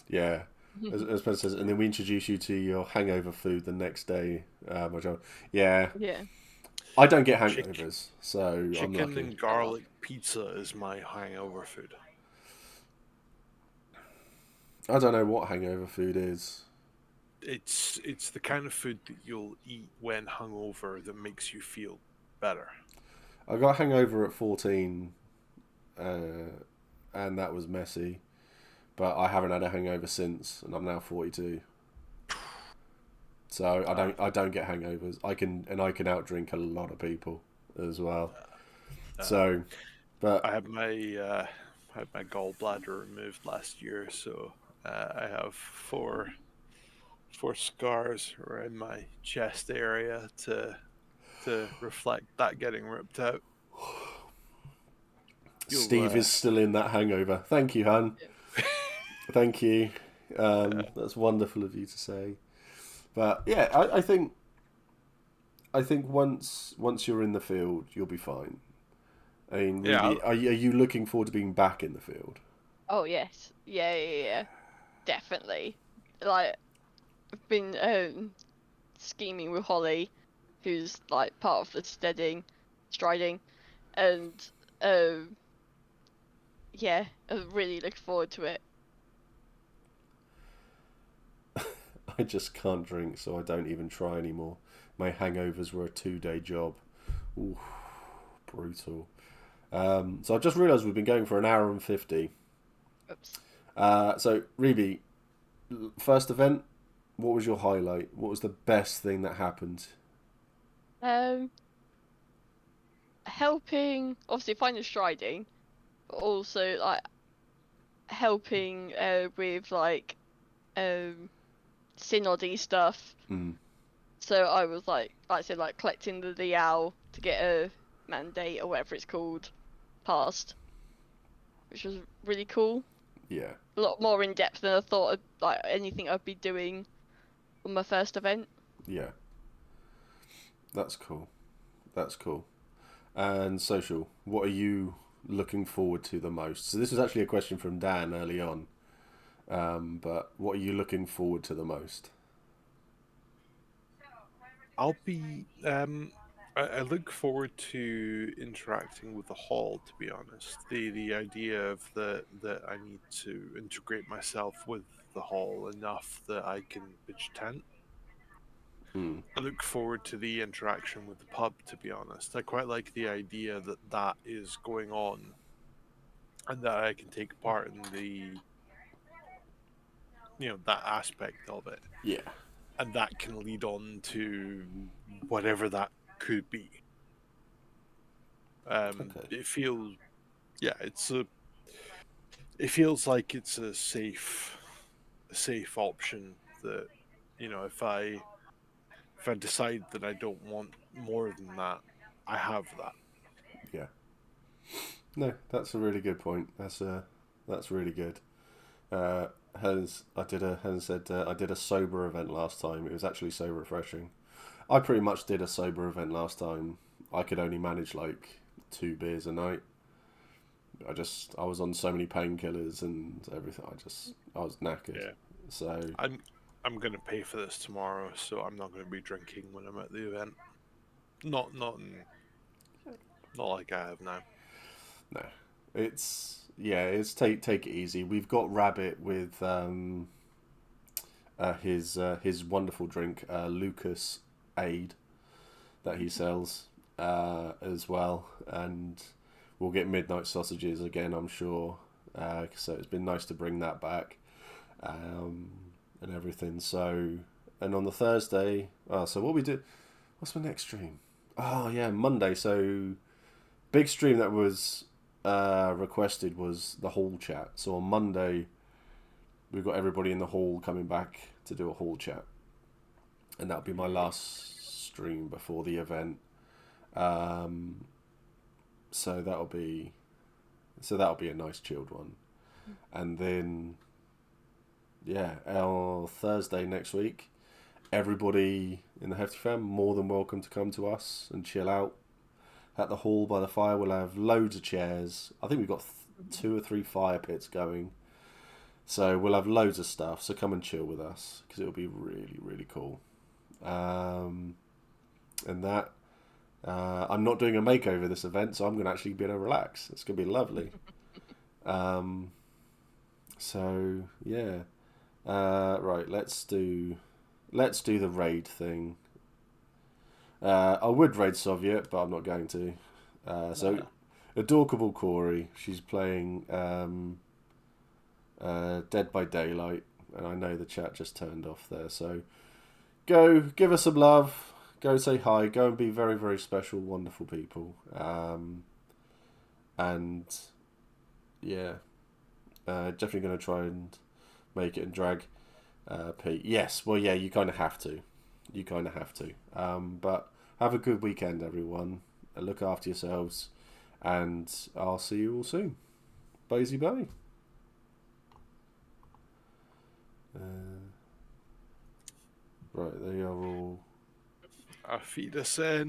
Yeah. As Ben says, and then we introduce you to your hangover food the next day. My job. Yeah. Yeah. I don't get Chick- hangovers, so I'm Chicken lucky. and garlic pizza is my hangover food. I don't know what hangover food is. It's the kind of food that you'll eat when hungover that makes you feel better. I got hangover at 14, and that was messy. But I haven't had a hangover since, and I'm now 42. So I don't get hangovers. I can outdrink a lot of people as well. So, I but had my gallbladder removed last year, so I have four scars around my chest area to reflect that getting ripped out. You'll Steve is still in that hangover. Thank you, hun. Thank you. That's wonderful of you to say. But yeah, I think once you're in the field, you'll be fine. I mean, yeah. Ruby, are you looking forward to being back in the field? Oh yes. Yeah. Definitely. Like I've been scheming with Holly, who's like part of the striding, and um yeah, I'm really looking forward to it. I just can't drink, so I don't even try anymore. My hangovers were a 2-day job. Ooh, brutal. So I've just realised we've been going for an hour and 50. Oops. So, Rebe, first event, what was your highlight? What was the best thing that happened? Helping, obviously finding striding, but also like helping with like synody stuff. Mm, So I was like I said, like collecting the owl to get a mandate or whatever it's called passed, which was really cool. yeah, A lot more in depth than I thought like anything I'd be doing on my first event. yeah. That's cool. That's cool. And social, what are you looking forward to the most? So this was actually a question from Dan early on. But what are you looking forward to the most? I'll be. I look forward to interacting with the hall. To be honest, the idea of that I need to integrate myself with the hall enough that I can pitch tent. Mm, I look forward to the interaction with the pub. To be honest, I quite like the idea that that is going on, and that I can take part in the that aspect of it, yeah. and that can lead on to whatever that could be. Okay. It feels, yeah, it feels like it's a safe option that, if I decide that I don't want more than that, I have that. Yeah. No, that's a really good point. That's really good. Helen said I did a sober event last time. It was actually so refreshing. I pretty much did a sober event last time. I could only manage like 2 beers a night. I was on so many painkillers and everything. I was knackered. Yeah, So I'm gonna pay for this tomorrow, so I'm not gonna be drinking when I'm at the event. Not like I have now. no, it's take it easy. We've got Rabbit with his wonderful drink Lucas Aid that he sells as well, and we'll get midnight sausages again, I'm sure. So it's been nice to bring that back and everything. So and on the Thursday, so what we do? What's my next stream? Oh yeah, Monday. So big stream that was requested was the hall chat. So on Monday, we've got everybody in the hall coming back to do a hall chat, and that'll be my last stream before the event. Um, so that'll be a nice chilled one, and then yeah, our Thursday next week, everybody in the Hefty fam more than welcome to come to us and chill out at the hall by the fire. We'll have loads of chairs. I think we've got 2 or 3 fire pits going. So we'll have loads of stuff. So come and chill with us because it'll be really, really cool. And that I'm not doing a makeover this event, so I'm going to actually be able to relax. It's going to be lovely. So yeah, right. Let's do the raid thing. I would raid Soviet, but I'm not going to. So, Adorkable Corey, she's playing Dead by Daylight, and I know the chat just turned off there. So, go give us some love. Go say hi. Go and be very, very special, wonderful people. And yeah, definitely going to try and make it and drag Pete. Yes, well, yeah, you kind of have to. You kind of have to. But have a good weekend, everyone. Look after yourselves, and I'll see you all soon. Bye, bye. Right, they are all. Auf Wiedersehen.